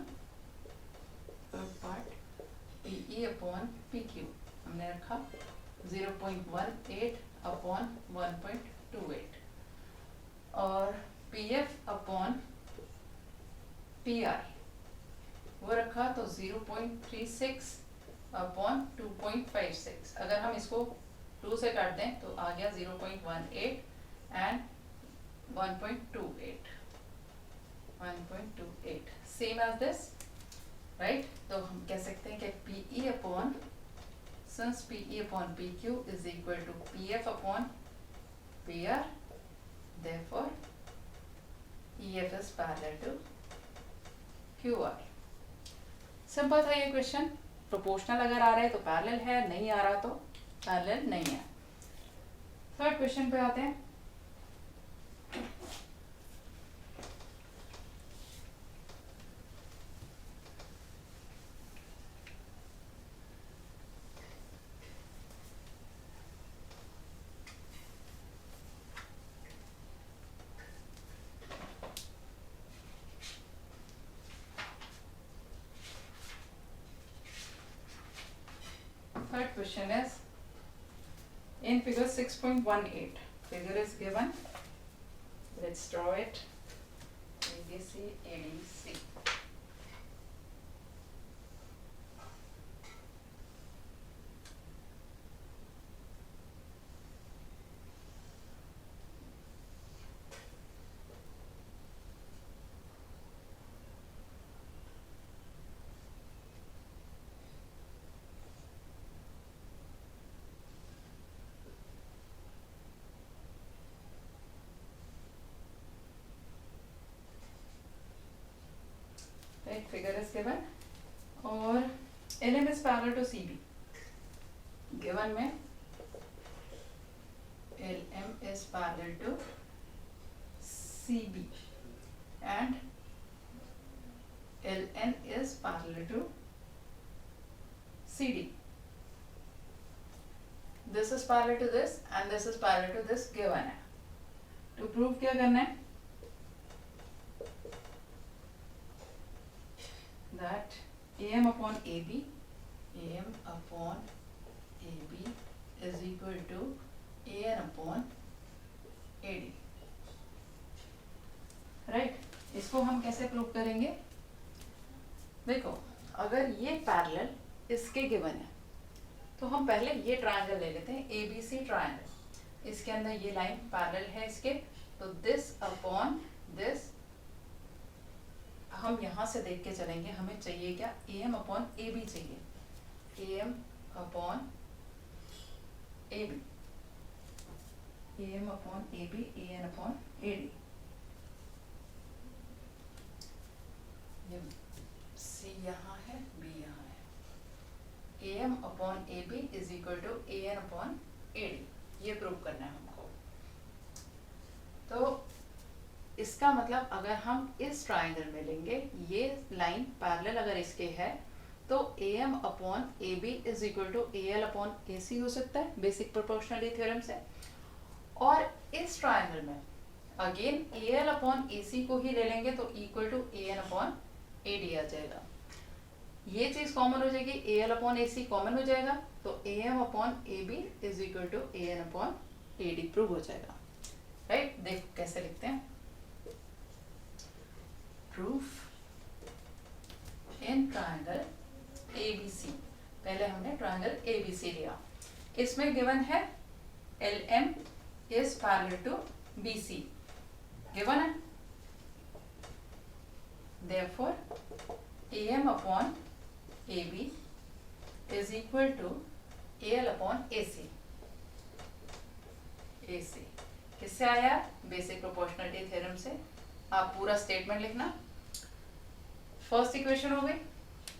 [SPEAKER 1] third part PE upon PQ हमने रखा 0.18 अपॉन 1.28 और PF अपॉन PR वो रखा तो 0.36 अपॉन 2.56। अगर हम इसको 2 से काट दें तो आ गया 0.18 and 1.28 same as this, right? तो हम कह सकते हैं कि PE upon since PE upon PQ is equal to PF upon PR, therefore EF is parallel to QR। Simple था ये क्वेश्चन। प्रोपोर्शनल अगर आ रहा है तो पैरेलल है, नहीं आ रहा तो पैरेलल नहीं है। थर्ड क्वेश्चन पे आते हैं। Third question is in figure 6.18, figure is given, let's draw it, ABC, ADC। Right, figure is given और LM is parallel to CB। given में LM is parallel to CB and LN is parallel to CD। this is parallel to this and this is parallel to this given है। to prove क्या करना है, that AM upon AB is equal to AN upon AD, right? इसको हम कैसे prove करेंगे? देखो, अगर ये पैरेलल इसके गिवन है तो हम पहले ये ट्रायंगल ले लेते हैं, ABC ट्रायंगल। इसके अंदर ये लाइन पैरेलल है इसके, तो दिस अपॉन दिस हम यहाँ से देख के चलेंगे। हमें चाहिए क्या? AM अपॉन AB चाहिए, AM upon AB, AM upon AB, AN upon AD। ये C यहाँ है, B यहाँ है। AM upon AB is equal to AN upon AD, ये प्रूव करना है हमको। तो इसका मतलब अगर हम इस ट्राइंगल में लेंगे, ये लाइन पैरेलल अगर इसके है तो AM upon AB is equal to AL upon AC हो सकता है बेसिक प्रोपोर्शनलिटी थ्योरम से। और इस ट्राइंगल में अगेन AL अपॉन AC को ही ले लेंगे तो equal to AN upon AD आ जाएगा। ये चीज कॉमन हो जाएगी, AL अपॉन AC कॉमन हो जाएगा, तो AM upon AB is equal to AN upon AD prove हो जाएगा, राइट? देखो कैसे लिखते हैं। proof in triangle ABC। पहले हमने ट्रायंगल ABC लिया, इसमें गिवन है LM is parallel to BC, given है। therefore AM upon AB is equal to AL upon AC। AC किससे आया? बेसिक प्रोपोर्शनलिटी थ्योरम से। आप पूरा स्टेटमेंट लिखना। फर्स्ट इक्वेशन हो गई,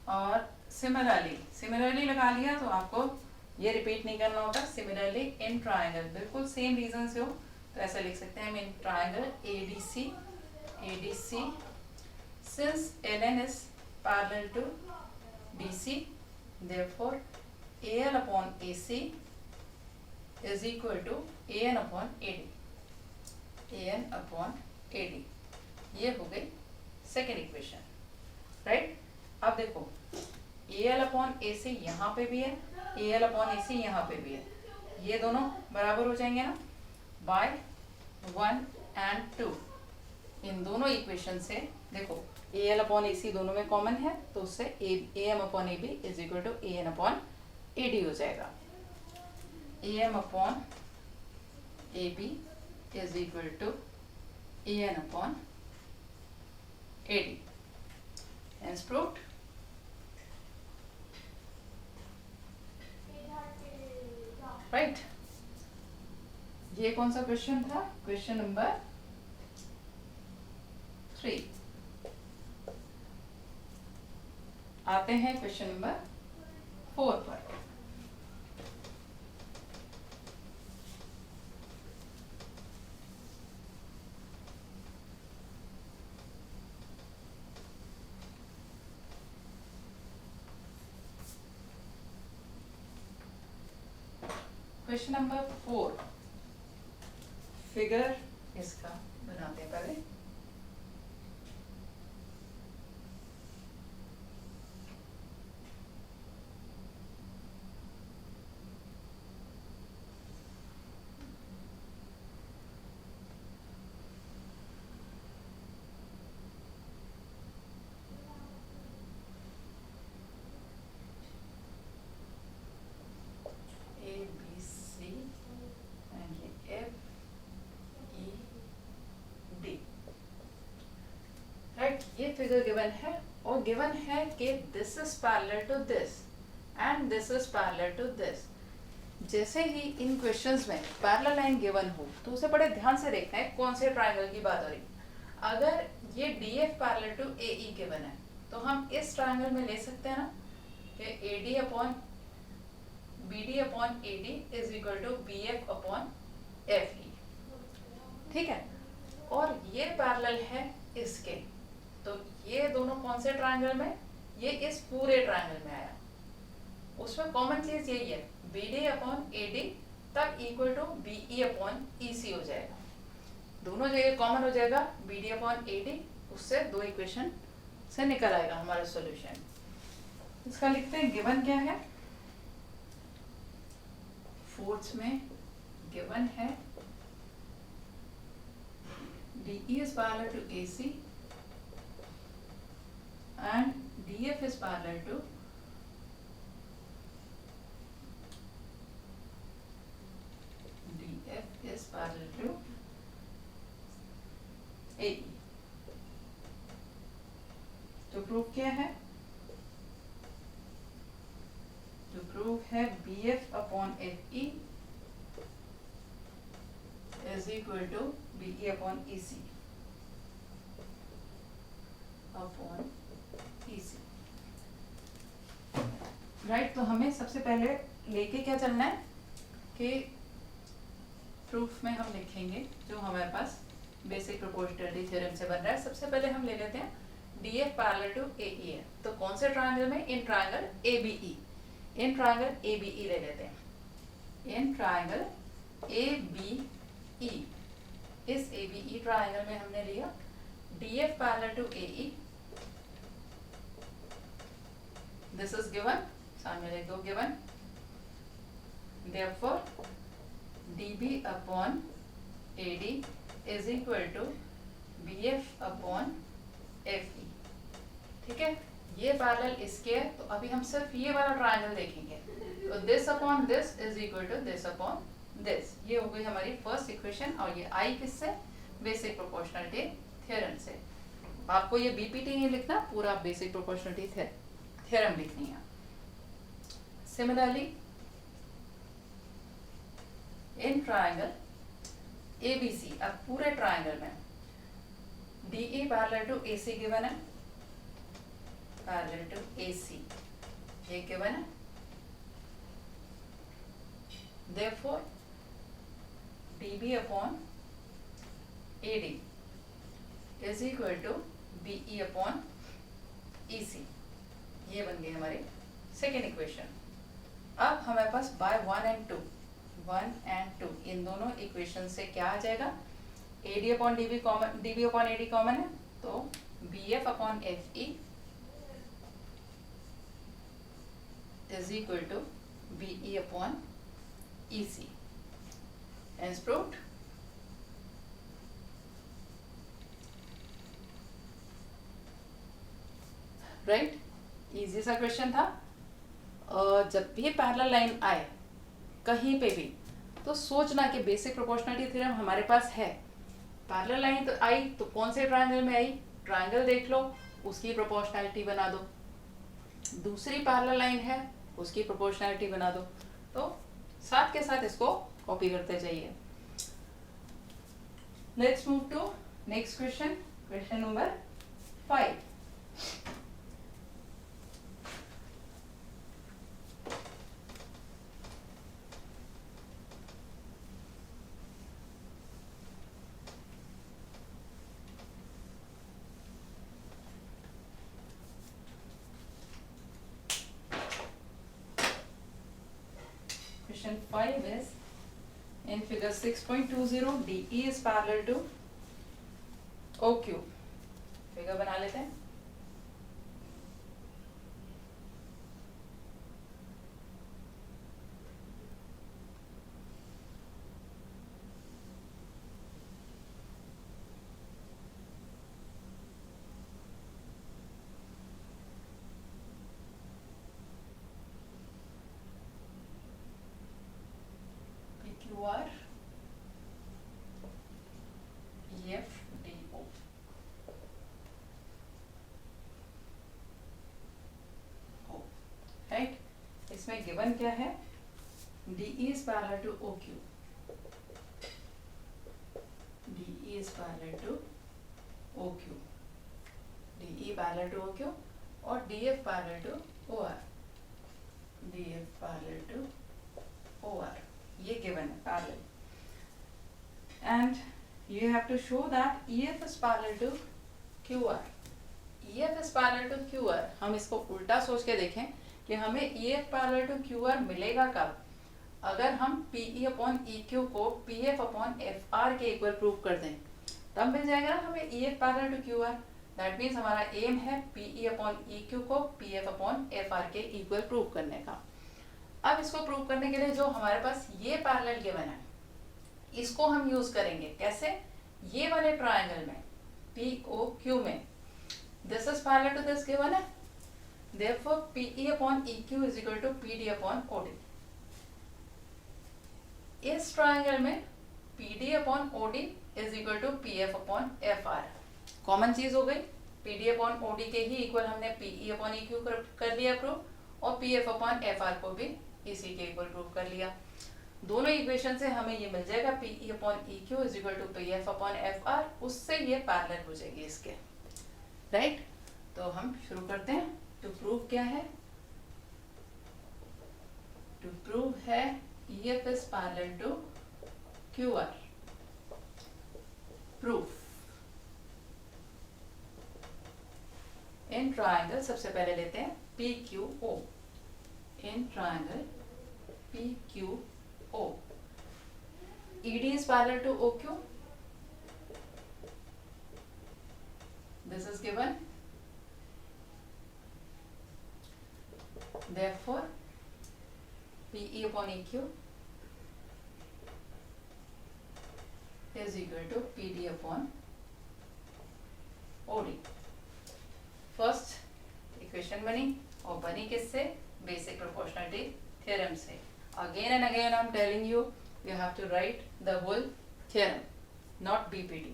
[SPEAKER 1] और सिमिलरली लगा लिया तो आपको ये रिपीट नहीं करना होगा। सिमिलरली इन ट्राइंगल, बिल्कुल सेम रीजन से हो तो ऐसा लिख सकते हैं हम in triangle ADC since LN is parallel to DC, therefore AL upon AC is equal to AN upon AD। AN upon AD ये हो गई सेकेंड इक्वेशन, राइट। अब देखो AL अपॉन AC यहाँ पे भी है, AL अपॉन AC यहाँ पे भी है, ये दोनों बराबर हो जाएंगे ना बाय 1 and 2। इन दोनों इक्वेशन से देखो AL अपॉन AC दोनों में कॉमन है तो उससे AM upon AB is equal to AN upon AD हो जाएगा। AM upon AB is equal to AN upon AD। Hence proved। Right. ये कौन सा क्वेश्चन था? Question number 3। आते हैं क्वेश्चन नंबर 4 पर। क्वेश्चन नंबर 4 फिगर इसका बनाते हैं पहले। ABC and ये FED, राइट। ये फिगर गिवन है और गिवन है कि this is parallel to this and this is parallel to this. जैसे ही इन क्वेश्चंस में पैरेलल लाइन गिवन हो तो उसे बड़े ध्यान से देखना है कौन से ट्राइंगल की बात हो रही। अगर ये DF parallel to AE given है तो हम इस ट्राइंगल में ले सकते हैं ना कि AD upon BD upon AD is equal to BF upon FE, ठीक है। और ये पैरेलल है इसके, तो ये दोनों कौन से ट्राइंगल में? ये इस पूरे ट्राइंगल में आया। उसमें कॉमन चीज यही है, BD अपॉन AD तब equal to BE upon EC हो जाएगा। दोनों जगह कॉमन हो जाएगा BD अपॉन AD, उससे दो इक्वेशन से निकल आएगा हमारा सॉल्यूशन। इसका लिखते हैं गिवन क्या है। फोर्थ में गिवन है DE is parallel to AC and DF is parallel to AE। तो प्रूफ क्या है? तो प्रूफ है BF upon FE is equal to BE upon EC upon EC, right. तो हमें सबसे पहले लेके क्या चलना है कि प्रूफ में हम लिखेंगे जो हमारे पास बेसिक प्रोपोर्शनलिटी थ्योरम से बन रहा है। सबसे पहले हम ले लेते हैं DF पैरेलल टू AE है, तो कौन से ट्राइंगल में? In triangle ABE। In triangle ABE ले लेते हैं। इन ट्राइंगल ABE, इस ABE ट्राइंगल में हमने लिया DF parallel to AE, this is given, सामने लिख दो given. Therefore DB upon AD is equal to BF upon FE, ठीक है। ये पैरेलल इसके है, तो अभी हम सिर्फ ये वाला ट्राइंगल देखेंगे। तो this upon this is equal to this upon this. ये हो गई हमारी फर्स्ट इक्वेशन, और ये आई किससे? बेसिक प्रोपोर्शनलिटी थ्योरम से। आपको ये BPT नहीं लिखना, पूरा बेसिक प्रोपोर्शनलिटी थ्योरम लिखनी है। Similarly, in triangle ABC, अब पूरे ट्राइंगल में DE parallel to AC given है, पैरेलल टू AC ये गिवन है. Therefore, DB upon AD is equal to BE upon EC. ये बन गई हमारी सेकेंड इक्वेशन. अब हमारे पास बाय 1 and 2, 1 and 2 इन दोनों इक्वेशन से क्या आ जाएगा, AD upon DB common, DB upon AD common है, तो BF upon FE is equal to BE upon EC. Hence proved. Right, easy सा क्वेश्चन था. जब भी पैरेलल लाइन आए कहीं पे भी तो सोचना कि बेसिक प्रोपोर्शनलिटी थ्योरम हमारे पास है. पैरेलल लाइन तो आई तो कौन से ट्रायंगल में आई, ट्रायंगल देख लो, उसकी प्रोपोर्शनलिटी बना दो. दूसरी पैरेलल लाइन है, उसकी प्रोपोर्शनलिटी बना दो. तो साथ के साथ इसको कॉपी करते जाइए. Let's move to next question, question number 5. Question 5 is, in figure 6.20 DE is parallel to OQ. Figure बना लेते हैं. PQR EFDO. राइट, इसमें गिवन क्या है, DE is parallel to OQ. DE is parallel to OQ. DE parallel to OQ और DF parallel to OR. DF parallel to OR. ये given है parallel. And you have to show that EF is parallel to QR. EF is parallel to QR. हम इसको उल्टा सोच के देखें कि हमें EF parallel to QR मिलेगा कब, अगर हम PE अपॉन EQ को PF अपॉन FR के इक्वल प्रूव कर दें, तब मिल जाएगा ना हमें EF parallel to QR. That means हमारा एम है PE अपॉन EQ को PF अपॉन FR के इक्वल प्रूव करने का. अब इसको प्रूव करने के लिए जो हमारे पास ये पैरेलल गिवन है, इसको हम यूज करेंगे कैसे, ये वाले ट्रायंगल में POQ में this is parallel to this given है. Therefore, PE upon EQ is equal to PD upon OD. इस ट्रायंगल में PD upon OD is equal to PF upon FR. Common चीज हो गई, PD upon OD के ही equal हमने PE upon EQ कर लिया प्रूव, और PF upon FR को भी इसी के इक्वल प्रूव कर लिया. दोनों इक्वेशन से हमें ये मिल जाएगा PE upon EQ is equal to PF upon FR. उससे ये पैरेलल हो जाएगी इसके. राइट, तो हम शुरू करते हैं. टू प्रूव क्या है, टू प्रूव है EF is parallel to QR. Proof in triangle, सबसे पहले लेते हैं PQO. In triangle PQO ED is parallel to OQ. This is given. Therefore, PE upon EQ is equal to PD upon OD. First equation बनी, और बनी किससे, basic proportionality theorem से. Again and again I am telling you, you have to write the whole theorem, not BPD.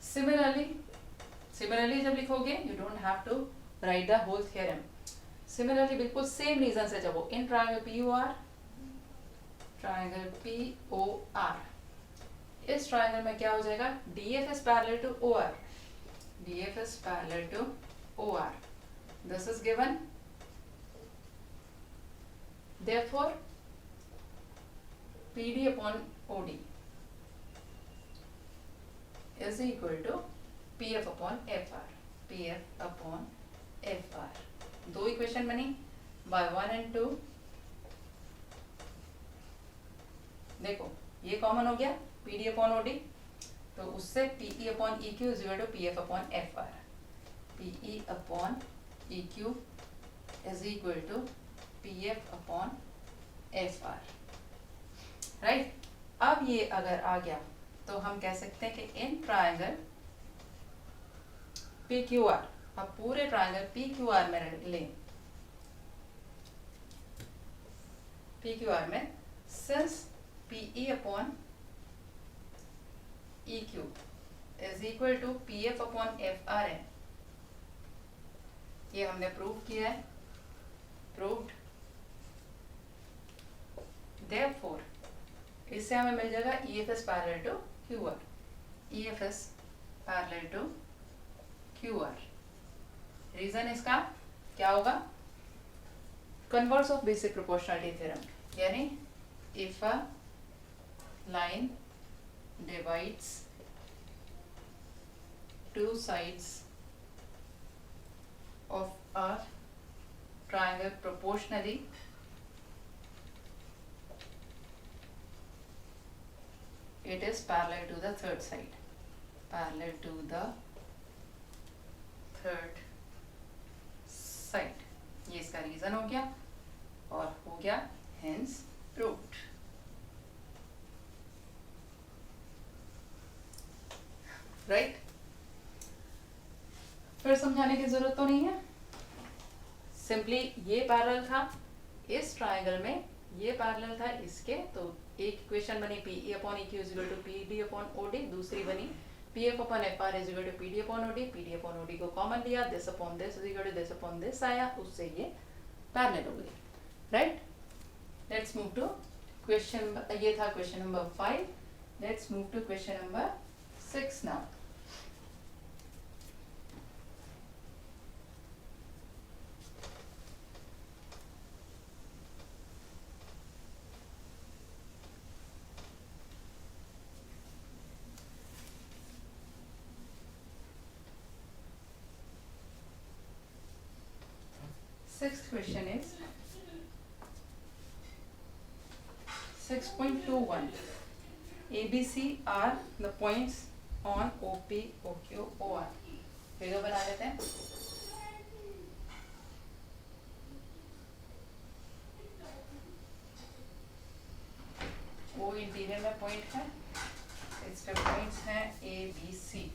[SPEAKER 1] Similarly जब लिखोगे, you don't have to write the whole theorem. Similarly बिल्कुल same reason से जब वो in triangle POR, इस triangle में क्या हो जाएगा, DF is parallel to OR, DF is parallel to OR, this is given, therefore PD upon OD is equal to PF upon FR, PF upon FR. दो equation बनी, by 1 and 2, देखो ये common हो गया PD अपॉन OD, तो उससे PE upon EQ is equal to PF upon FR, PE upon EQ is equal to PF upon FR, right. अब ये अगर आ गया तो हम कह सकते हैं कि इन ट्राइंगल PQR, अब पूरे ट्राइंगल PQR में लें, PQR में since PE upon EQ is equal to PF upon FR है, ये हमने प्रूव किया है, प्रूव्ड, देयरफॉर इससे हमें मिल जाएगा EF is parallel to QR, EF is parallel to QR। Reason इसका क्या होगा, converse of basic proportionality theorem, यानी if a line divides two sides of a triangle proportionally, it is parallel to the third side, parallel to the third side, ये इसका reason हो गया और हो गया hence proved, राइट। फिर समझाने की जरूरत तो नहीं है, सिंपली ये पैरेलल था इस ट्राइंगल में, ये पैरेलल था इसके, तो एक इक्वेशन बनी PE upon EQ is equal to PD upon OD, दूसरी बनी PF upon FR is equal to PD upon OD, PD upon OD को कॉमन लिया, this upon this is equal to this upon this आया, उससे ये parallel हो गई, right. Let's move to question, ये था question number 5, let's move to question number 6 now. Sixth question is 6.21. ABC are the points on OP, OQ, OR. Figure बना लेते हैं। वो इंटीरियर में पॉइंट है, इसके पॉइंट्स हैं ABC,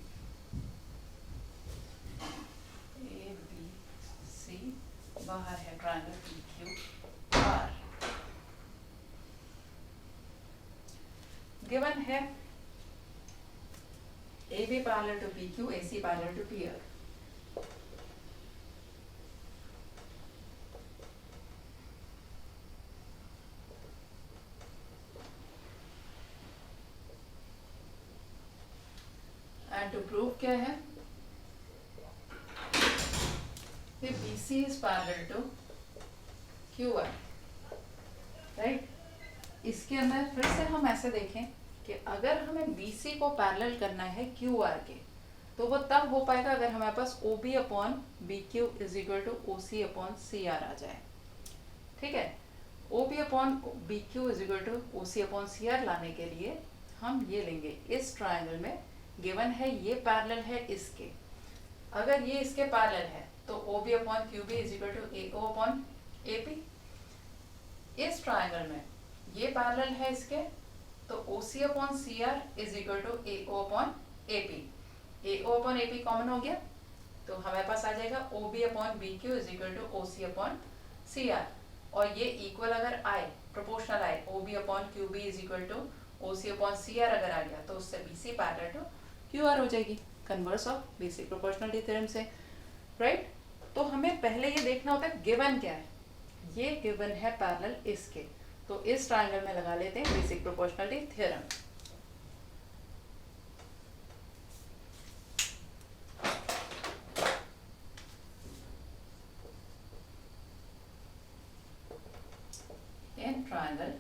[SPEAKER 1] बाहर है ट्रायंगल PQR, गिवन है AB parallel to PQ, AC parallel to PR, and to prove क्या है, BC is parallel to QR, right. इसके अंदर फिर से हम ऐसे देखें कि अगर हमें BC को पैरेलल करना है QR के, तो वो तब हो पाएगा अगर हमारे पास OB upon BQ is equal to OC upon CR आ जाए, ठीक है। OB upon BQ is equal to OC upon CR लाने के लिए हम ये लेंगे, इस ट्राइंगल में गिवन है ये पैरेलल है इसके, अगर ये इसके पैरेलल है तो OB upon QB is equal to AO upon AP, इस ट्राइंगल में ये पैरेलल है इसके, तो OC upon CR is equal to AO upon AP, AO upon AP common हो गया, तो हमारे पास आ जाएगा OB upon BQ is equal to OC upon CR, और ये इक्वल अगर आए, प्रोपोर्शनल आए, OB upon QB is equal to OC upon CR अगर आ गया, तो उससे BC पैरेलल टू QR हो जाएगी, converse of basic proportionality theorem से, राइट। तो हमें पहले ये देखना होता है गिवन क्या है, ये गिवन है पैरेलल इसके, तो इस ट्रायंगल में लगा लेते हैं basic proportionality theorem. In triangle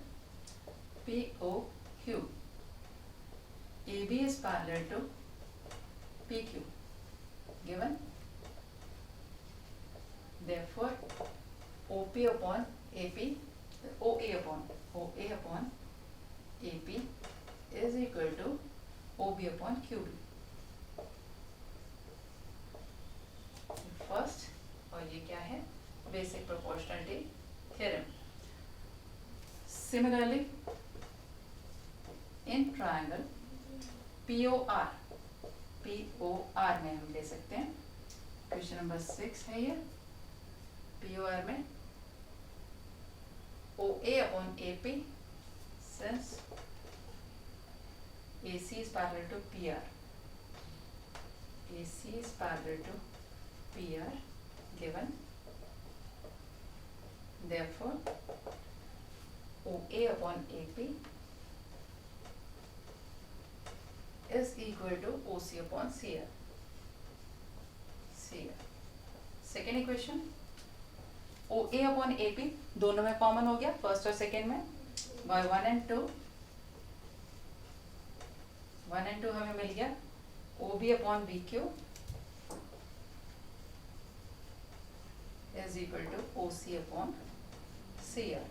[SPEAKER 1] POQ, AB is parallel to PQ, given. Therefore, OP upon AP, OA upon AP is equal to OB upon QB. First, और ये क्या है, basic proportionality theorem. Similarly, in triangle POR में हम ले सकते हैं, question number 6 है ये। POR में OA upon AP, since AC is parallel to PR, AC is parallel to PR given, therefore OA upon AP is equal to OC upon CR. Second equation, OA upon AP दोनों में common हो गया, first और second में, bye 1 and 2 हमें मिल गया OB upon BQ is equal to OC upon CR।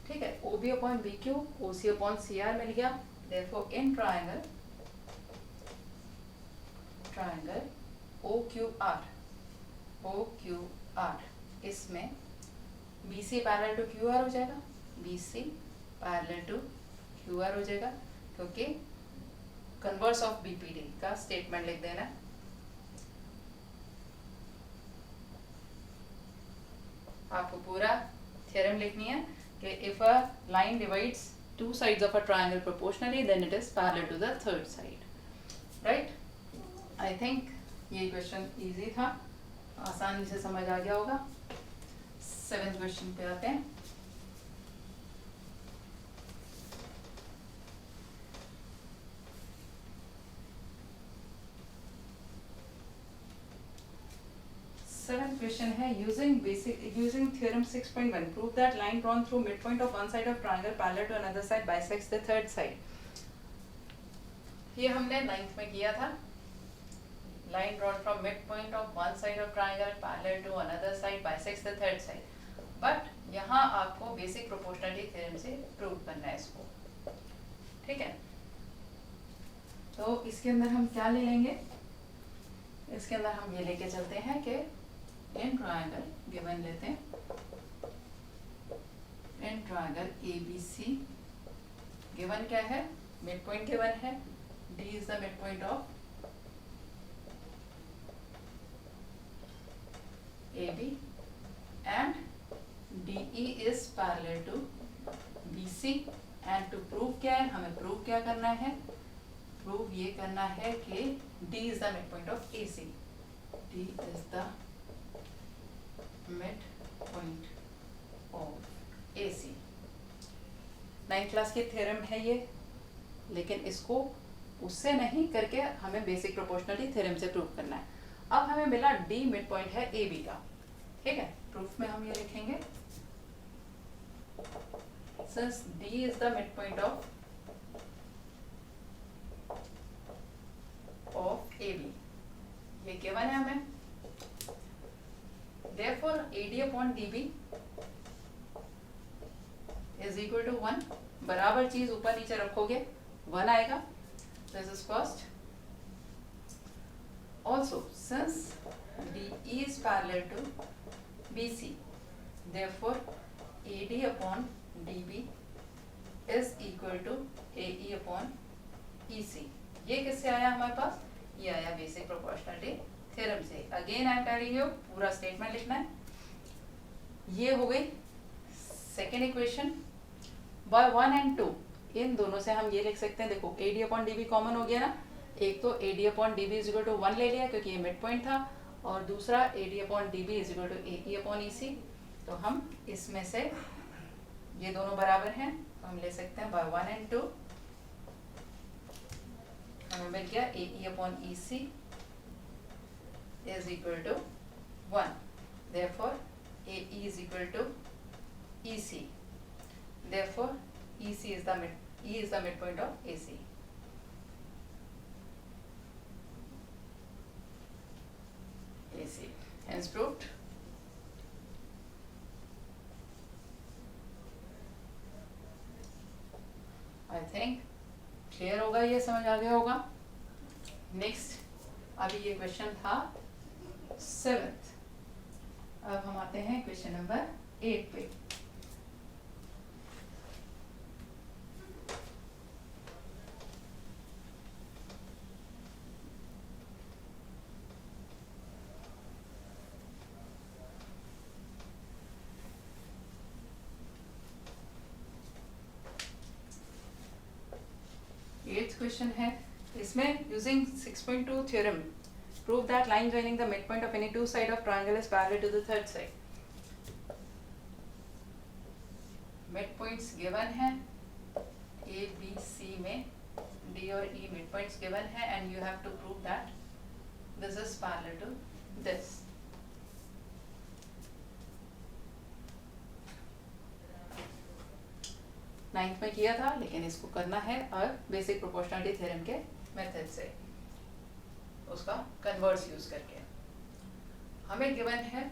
[SPEAKER 1] ठीक है, OB upon BQ, OC upon CR मिल गया। Therefore, in triangle OQR, इसमें BC पैरेलल टू QR हो जाएगा, BC पैरेलल टू QR हो जाएगा, क्योंकि कन्वर्स ऑफ BPD का स्टेटमेंट लिख देना। आपको पूरा थ्योरम लिखनी है कि if a line divides two sides of a triangle proportionally, then it is parallel to the third side, right? I think ये क्वेश्चन इजी था, आसानी से समझ आ गया होगा। 7th क्वेश्चन पे आते हैं। सेवेंथ क्वेश्चन है, using theorem 6.1 prove that line drawn through mid point of one side of triangle parallel to another side bisects the third side. ये हमने 9th में किया था। Line drawn from mid point of one side of triangle parallel to another side bisects the third side, but यहाँ आपको basic proportionality theorem से prove करना है इसको, ठीक है। तो इसके अंदर हम क्या ले लेंगे, इसके अंदर हम ये लेके चलते हैं कि इन ट्रायंगल गिवन लेते हैं, इन ट्रायंगल ABC गिवन क्या है, मिड पॉइंट गिवन है, D is the mid point of AB and DE is parallel to BC, and to prove क्या है, हमें प्रूव क्या करना है, प्रूव ये करना है कि D is the midpoint of AC, D is the midpoint of AC। 9th class की थ्योरम है ये, लेकिन इसको उससे नहीं करके हमें बेसिक प्रोपोर्शनलिटी थ्योरम से प्रूव करना है। अब हमें मिला D मिड पॉइंट है AB का, ठीक है। प्रूफ में हम ये लिखेंगे, since D is the midpoint of AB, ये गिवन है हमें। Therefore, AD upon DB is equal to 1। बराबर चीज ऊपर नीचे रखोगे 1 आएगा। This is first। Also, since DE is parallel to BC, therefore AD upon DB is equal to AE upon EC। ये किससे आया हमारे पास, ये आया बेसिक प्रोपोर्शनलिटी थ्योरम से। Again I am telling you, पूरा स्टेटमेंट लिखना है। ये हो गई सेकेंड इक्वेशन। बाय 1 and 2 इन दोनों से हम ये लिख सकते हैं, देखो AD upon DB कॉमन हो गया ना, एक तो AD upon DB is equal to 1 ले लिया क्योंकि ये मिड पॉइंट था, और दूसरा AD upon DB is equal to AE upon EC। तो हम इसमें से ये दोनों बराबर हैं तो हम ले सकते हैं बाय 1 and 2 हमें मिल गया AE upon EC is equal to 1. Therefore, AE is equal to EC. Therefore, E is the midpoint of AC. AC. Hence proved. I think clear होगा, ये समझ आ गया होगा। नेक्स्ट, अभी ये क्वेश्चन था 7th। अब हम आते हैं क्वेश्चन नंबर 8 पे। एट्थ क्वेश्चन है, इसमें using 6.2 theorem prove that line joining the midpoint of any two side of triangle is parallel to the third side. Midpoints given है A, B, C में D और E midpoints given है and you have to prove that this is parallel to this. Ninth में किया था लेकिन इसको करना है और बेसिक प्रोपोर्शनलिटी थ्योरम के मेथड से, उसका कन्वर्स यूज करके। हमें गिवन है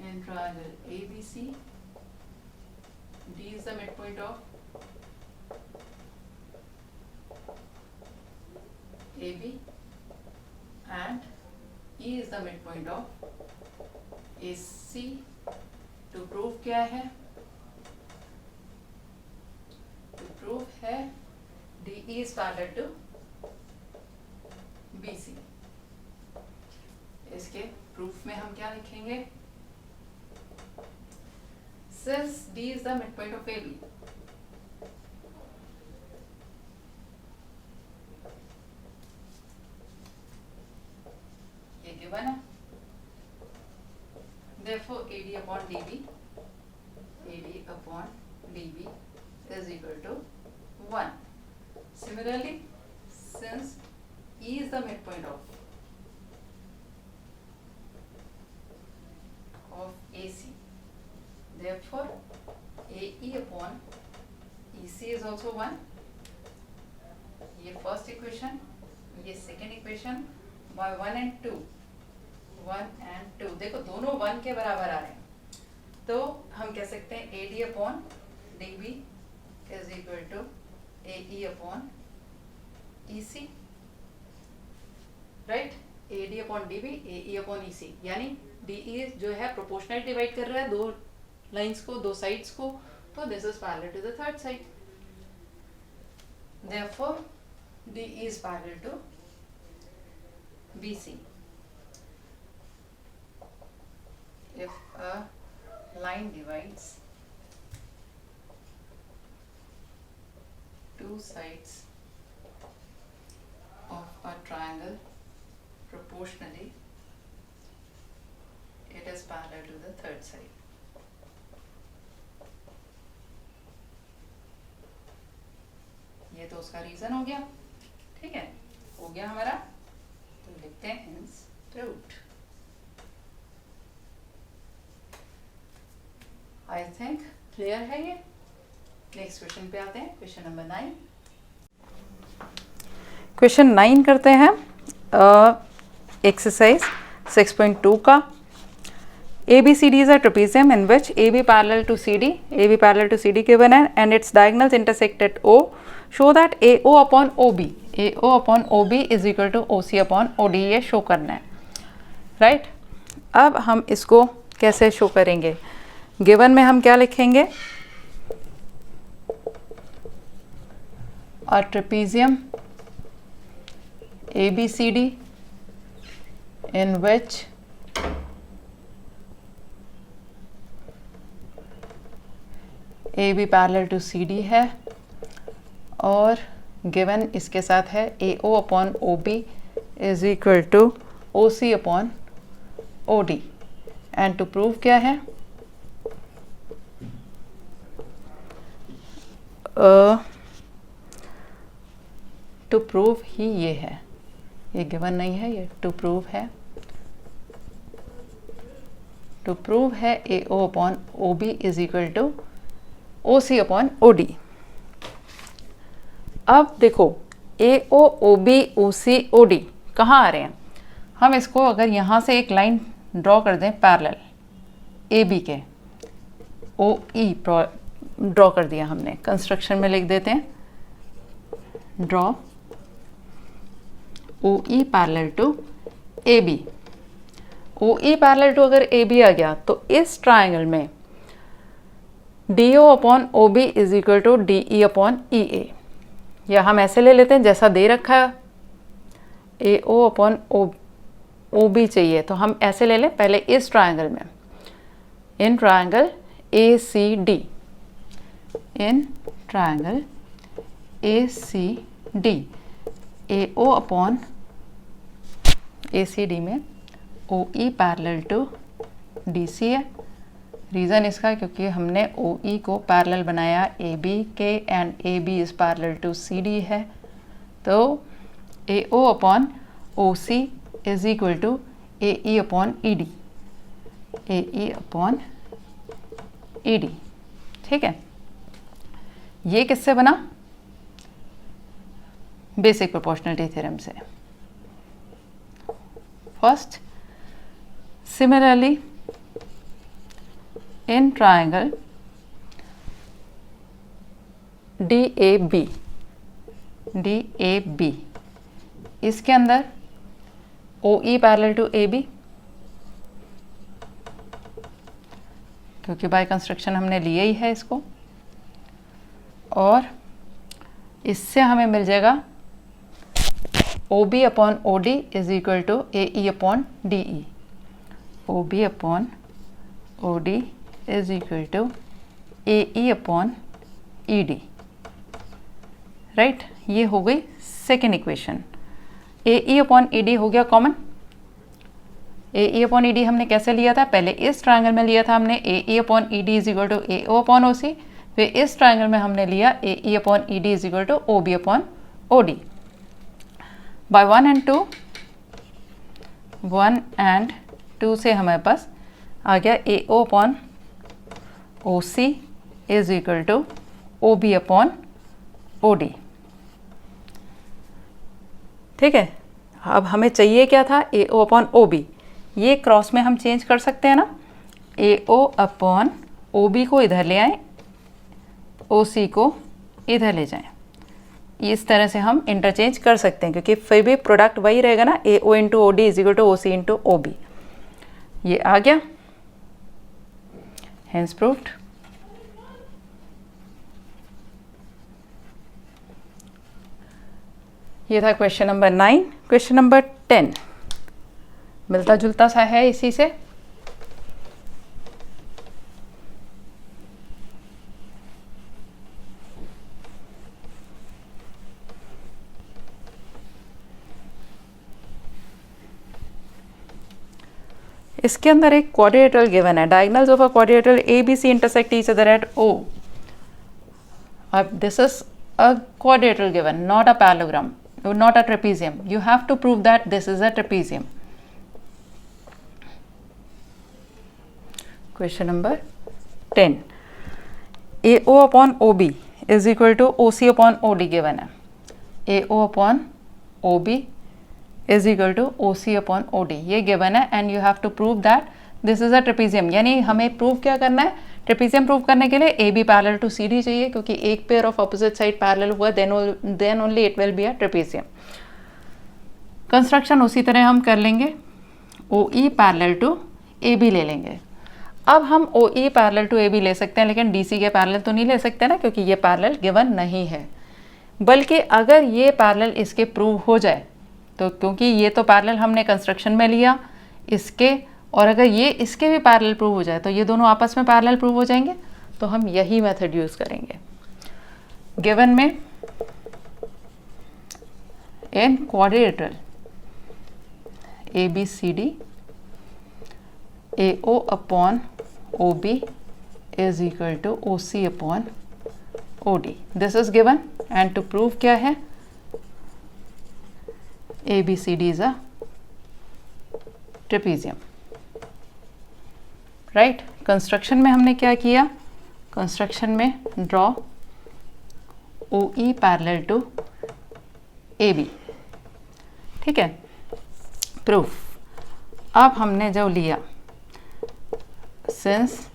[SPEAKER 1] in triangle ABC D is the midpoint of AB and E is the midpoint of AC. To prove क्या है? टू प्रूव है DE is parallel to BC. इसके प्रूफ में हम क्या लिखेंगे? Since D is the midpoint of AB, ये given है, therefore AD upon DB is equal to 1. Similarly, since E is the midpoint of AC, therefore AE upon EC is also 1. ये first equation, ये second equation by 1 and 2, 1 and 2 देखो दोनों 1 के बराबर आ रहे हैं, तो हम कह सकते हैं AD upon DB is equal to AE upon EC, right? AD upon DB AE upon EC, यानी DE जो है प्रोपोर्शनल डिवाइड कर रहा है दो लाइंस को, दो साइड्स को, तो this is parallel to the third side, therefore DE is parallel to BC. If a line divides two sides of a triangle proportionally, it is parallel to the third side. ये तो उसका reason हो गया, ठीक है, हो गया हमारा, तो लिखते हैं hence proved. I think clear है ये। नेक्स्ट क्वेश्चन पे आते हैं, क्वेश्चन नंबर 9। क्वेश्चन 9 करते हैं एक्सरसाइज 6.2 का। ABCD is a trapezium in which AB parallel to CD given and its diagonals intersect at O. Show that AO upon OB is equal to OC upon OD, ये show करना है, right? अब हम इसको कैसे show करेंगे? Given में हम क्या लिखेंगे? a trapezium ABCD in which AB parallel to CD है और गिवन इसके साथ है AO upon OB is equal to O C upon O D, and to prove क्या है, टू प्रूव ही ये है, ये गिवन नहीं है, ये टू प्रूव है, टू प्रूव है A O upon O B is equal to O C upon O D. अब देखो ए ओ ओ बी ओ सी ओ डी कहाँ आ रहे हैं, हम इसको अगर यहाँ से एक लाइन ड्रॉ कर दें पैरेलल ए बी के, ओ ई ड्रॉ कर दिया हमने, कंस्ट्रक्शन में लिख देते हैं draw O E parallel to A B. O E parallel to अगर ए बी आ गया तो इस ट्राइंगल में D O upon O B is equal to D E upon E A, या हम ऐसे ले लेते हैं जैसा दे रखा है, A O upon O B चाहिए तो हम ऐसे ले लें पहले इस ट्राइंगल में, in triangle A C D, in triangle A C D, A O upon A C D में O E parallel to D C है। रीज़न इसका क्योंकि हमने ओ ई को पैरेलल बनाया ए बी के, and A B is parallel to C D है, तो A O upon O C is equal to A E upon E D, A E upon E D. ठीक है, ये किससे बना, बेसिक प्रोपोर्शनलिटी थ्योरम से। First, similarly in triangle DAB, DAB इसके अंदर OE पैरेलल टू AB, क्योंकि by construction हमने लिया ही है इसको, और इससे हमें मिल जाएगा OB upon OD is equal to AE upon DE, OB upon OD is equal to AE upon ED, right. ये हो गई second equation. AE upon ED हो गया कॉमन। AE अपॉन ED हमने कैसे लिया था, पहले इस ट्राइंगल में लिया था हमने AE upon ED is equal to AO upon OC, फिर इस ट्राइंगल में हमने लिया AE upon ED is equal to OB upon OD। By 1 and 2, 1 and 2 से हमारे पास आ गया AO upon OC is equal to OB upon OD। ठीक है, अब हमें चाहिए क्या था, AO अपॉन OB, ये क्रॉस में हम चेंज कर सकते हैं ना, AO अपॉन OB को इधर ले आए, OC को इधर ले जाएं, इस तरह से हम इंटरचेंज कर सकते हैं, क्योंकि फिर भी प्रोडक्ट वही रहेगा ना, AO into OD is equal to OC into OB। ये आ गया, hence proved। ये था क्वेश्चन नंबर 9। क्वेश्चन नंबर 10 मिलता जुलता सा है इसी से। इसके अंदर एक क्वाड्रिलेटरल गिवन है, diagonals of a quadrilateral ABC intersect each other at O। अब this is a quadrilateral given, not a parallelogram, not a trapezium. You have to prove that this is a trapezium. Question number 10. AO upon OB is equal to OC upon OD given है. AO upon OB is equal to OC upon OD, ये given है, and you have to prove that this is a trapezium। यानी हमें prove क्या करना है, trapezium prove करने के लिए AB पैरेलल टू CD चाहिए, क्योंकि एक pair of opposite side parallel हुआ then only it will be a trapezium. Construction उसी तरह हम कर लेंगे, OE पैरेलल टू AB ले लेंगे। अब हम OE पैरेलल टू AB ले सकते हैं, लेकिन DC के पैरेलल तो नहीं ले सकते ना, क्योंकि ये पैरेलल गिवन नहीं है। बल्कि अगर ये पैरेलल इसके प्रूव हो जाए तो, क्योंकि ये तो पैरेलल हमने कंस्ट्रक्शन में लिया इसके, और अगर ये इसके भी पैरेलल प्रूव हो जाए तो ये दोनों आपस में पैरेलल प्रूव हो जाएंगे, तो हम यही मेथड यूज़ करेंगे। गिवन में इन quadrilateral ABCD AO upon OB is equal to OC upon OD. This is given, and to prove क्या है, ABCD is a trapezium. Right. Construction में हमने क्या किया, कंस्ट्रक्शन में draw OE parallel to AB. ठीक है. प्रूफ. अब हमने जो लिया, since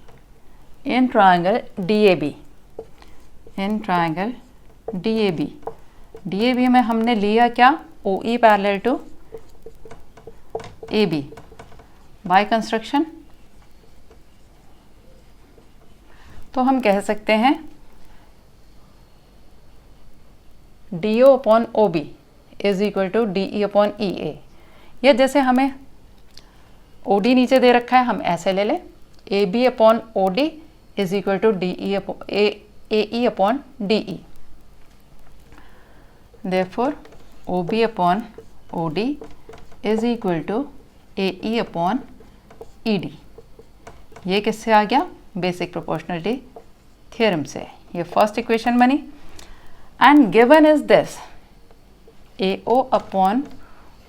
[SPEAKER 1] in triangle DAB, in triangle DAB में हमने लिया क्या, OE parallel to AB by construction. तो हम कह सकते हैं DO upon OB is equal to DE upon EA. या जैसे हमें OD नीचे दे रखा है, हम ऐसे ले लें, AB upon OD is equal to AE upon DE. Therefore OB upon OD is equal to AE upon ED. ये किससे आ गया, बेसिक प्रोपोर्शनलिटी थ्योरम से. ये फर्स्ट इक्वेशन बनी. And given is this, AO upon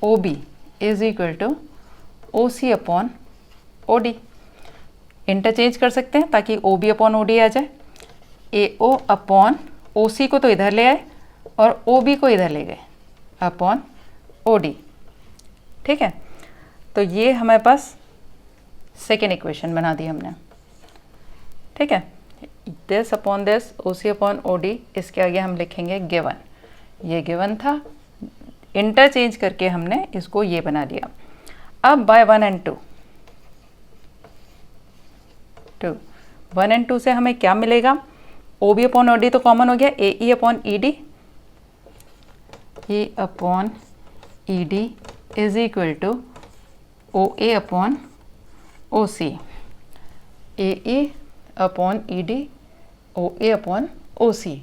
[SPEAKER 1] OB is equal to OC upon OD. Interchange कर सकते हैं ताकि OB अपॉन OD आ जाए. AO अपॉन OC को तो इधर ले आए और OB को इधर ले गए अपॉन OD. ठीक है. तो ये हमारे पास सेकेंड इक्वेशन बना दी हमने. ठीक है. This upon this OC upon OD, इसके आगे हम लिखेंगे गिवन. ये गिवन था, इंटरचेंज करके हमने इसको ये बना लिया. अब बाय 1 and 2, 1 and 2 से हमें क्या मिलेगा, OB अपॉन OD तो कॉमन हो गया, AE upon ED, E upon ED is equal to OA upon OC. AE upon ED OA upon OC.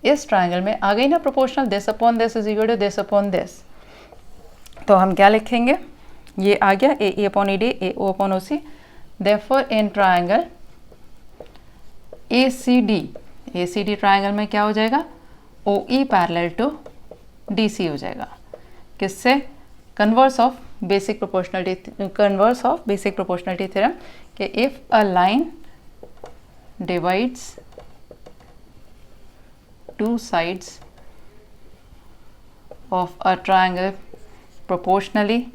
[SPEAKER 1] इस ट्राइंगल में आ गई ना proportional, this upon this is equal to this upon this. तो हम क्या लिखेंगे, ये आ गया AE upon ED AO upon OC. Therefore in triangle ACD triangle में क्या हो जाएगा, OE पैरेलल टू DC हो जाएगा. किससे, converse of basic proportionality theorem कि if a line divides two sides of a triangle proportionally,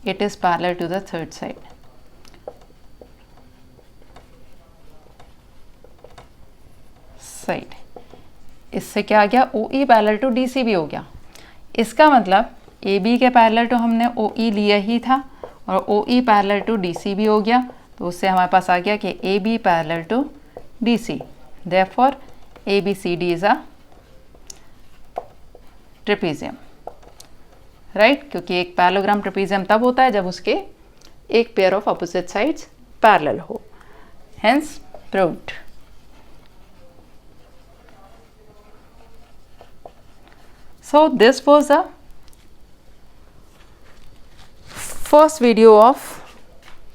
[SPEAKER 1] it is parallel to the third side. इससे क्या आ गया, OE पैरेलल टू DC भी हो गया. इसका मतलब AB के पैरेलल टू हमने OE लिया ही था और OE पैरेलल टू DC भी हो गया. तो उससे हमारे पास आ गया कि AB parallel to DC. Therefore ABCD is a trapezium. Right. क्योंकि एक पैरेललोग्राम ट्रेपेजियम तब होता है जब उसके एक pair of opposite sides parallel हो. Hence proved. So this was the first video of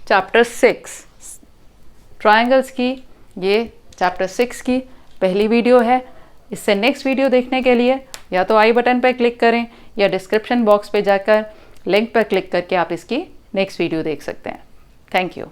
[SPEAKER 1] chapter 6 triangles की. ये चैप्टर 6 की पहली वीडियो है. इससे नेक्स्ट वीडियो देखने के लिए या तो आई बटन पर क्लिक करें या डिस्क्रिप्शन बॉक्स पे जाकर लिंक पर क्लिक करके आप इसकी नेक्स्ट वीडियो देख सकते हैं. Thank you.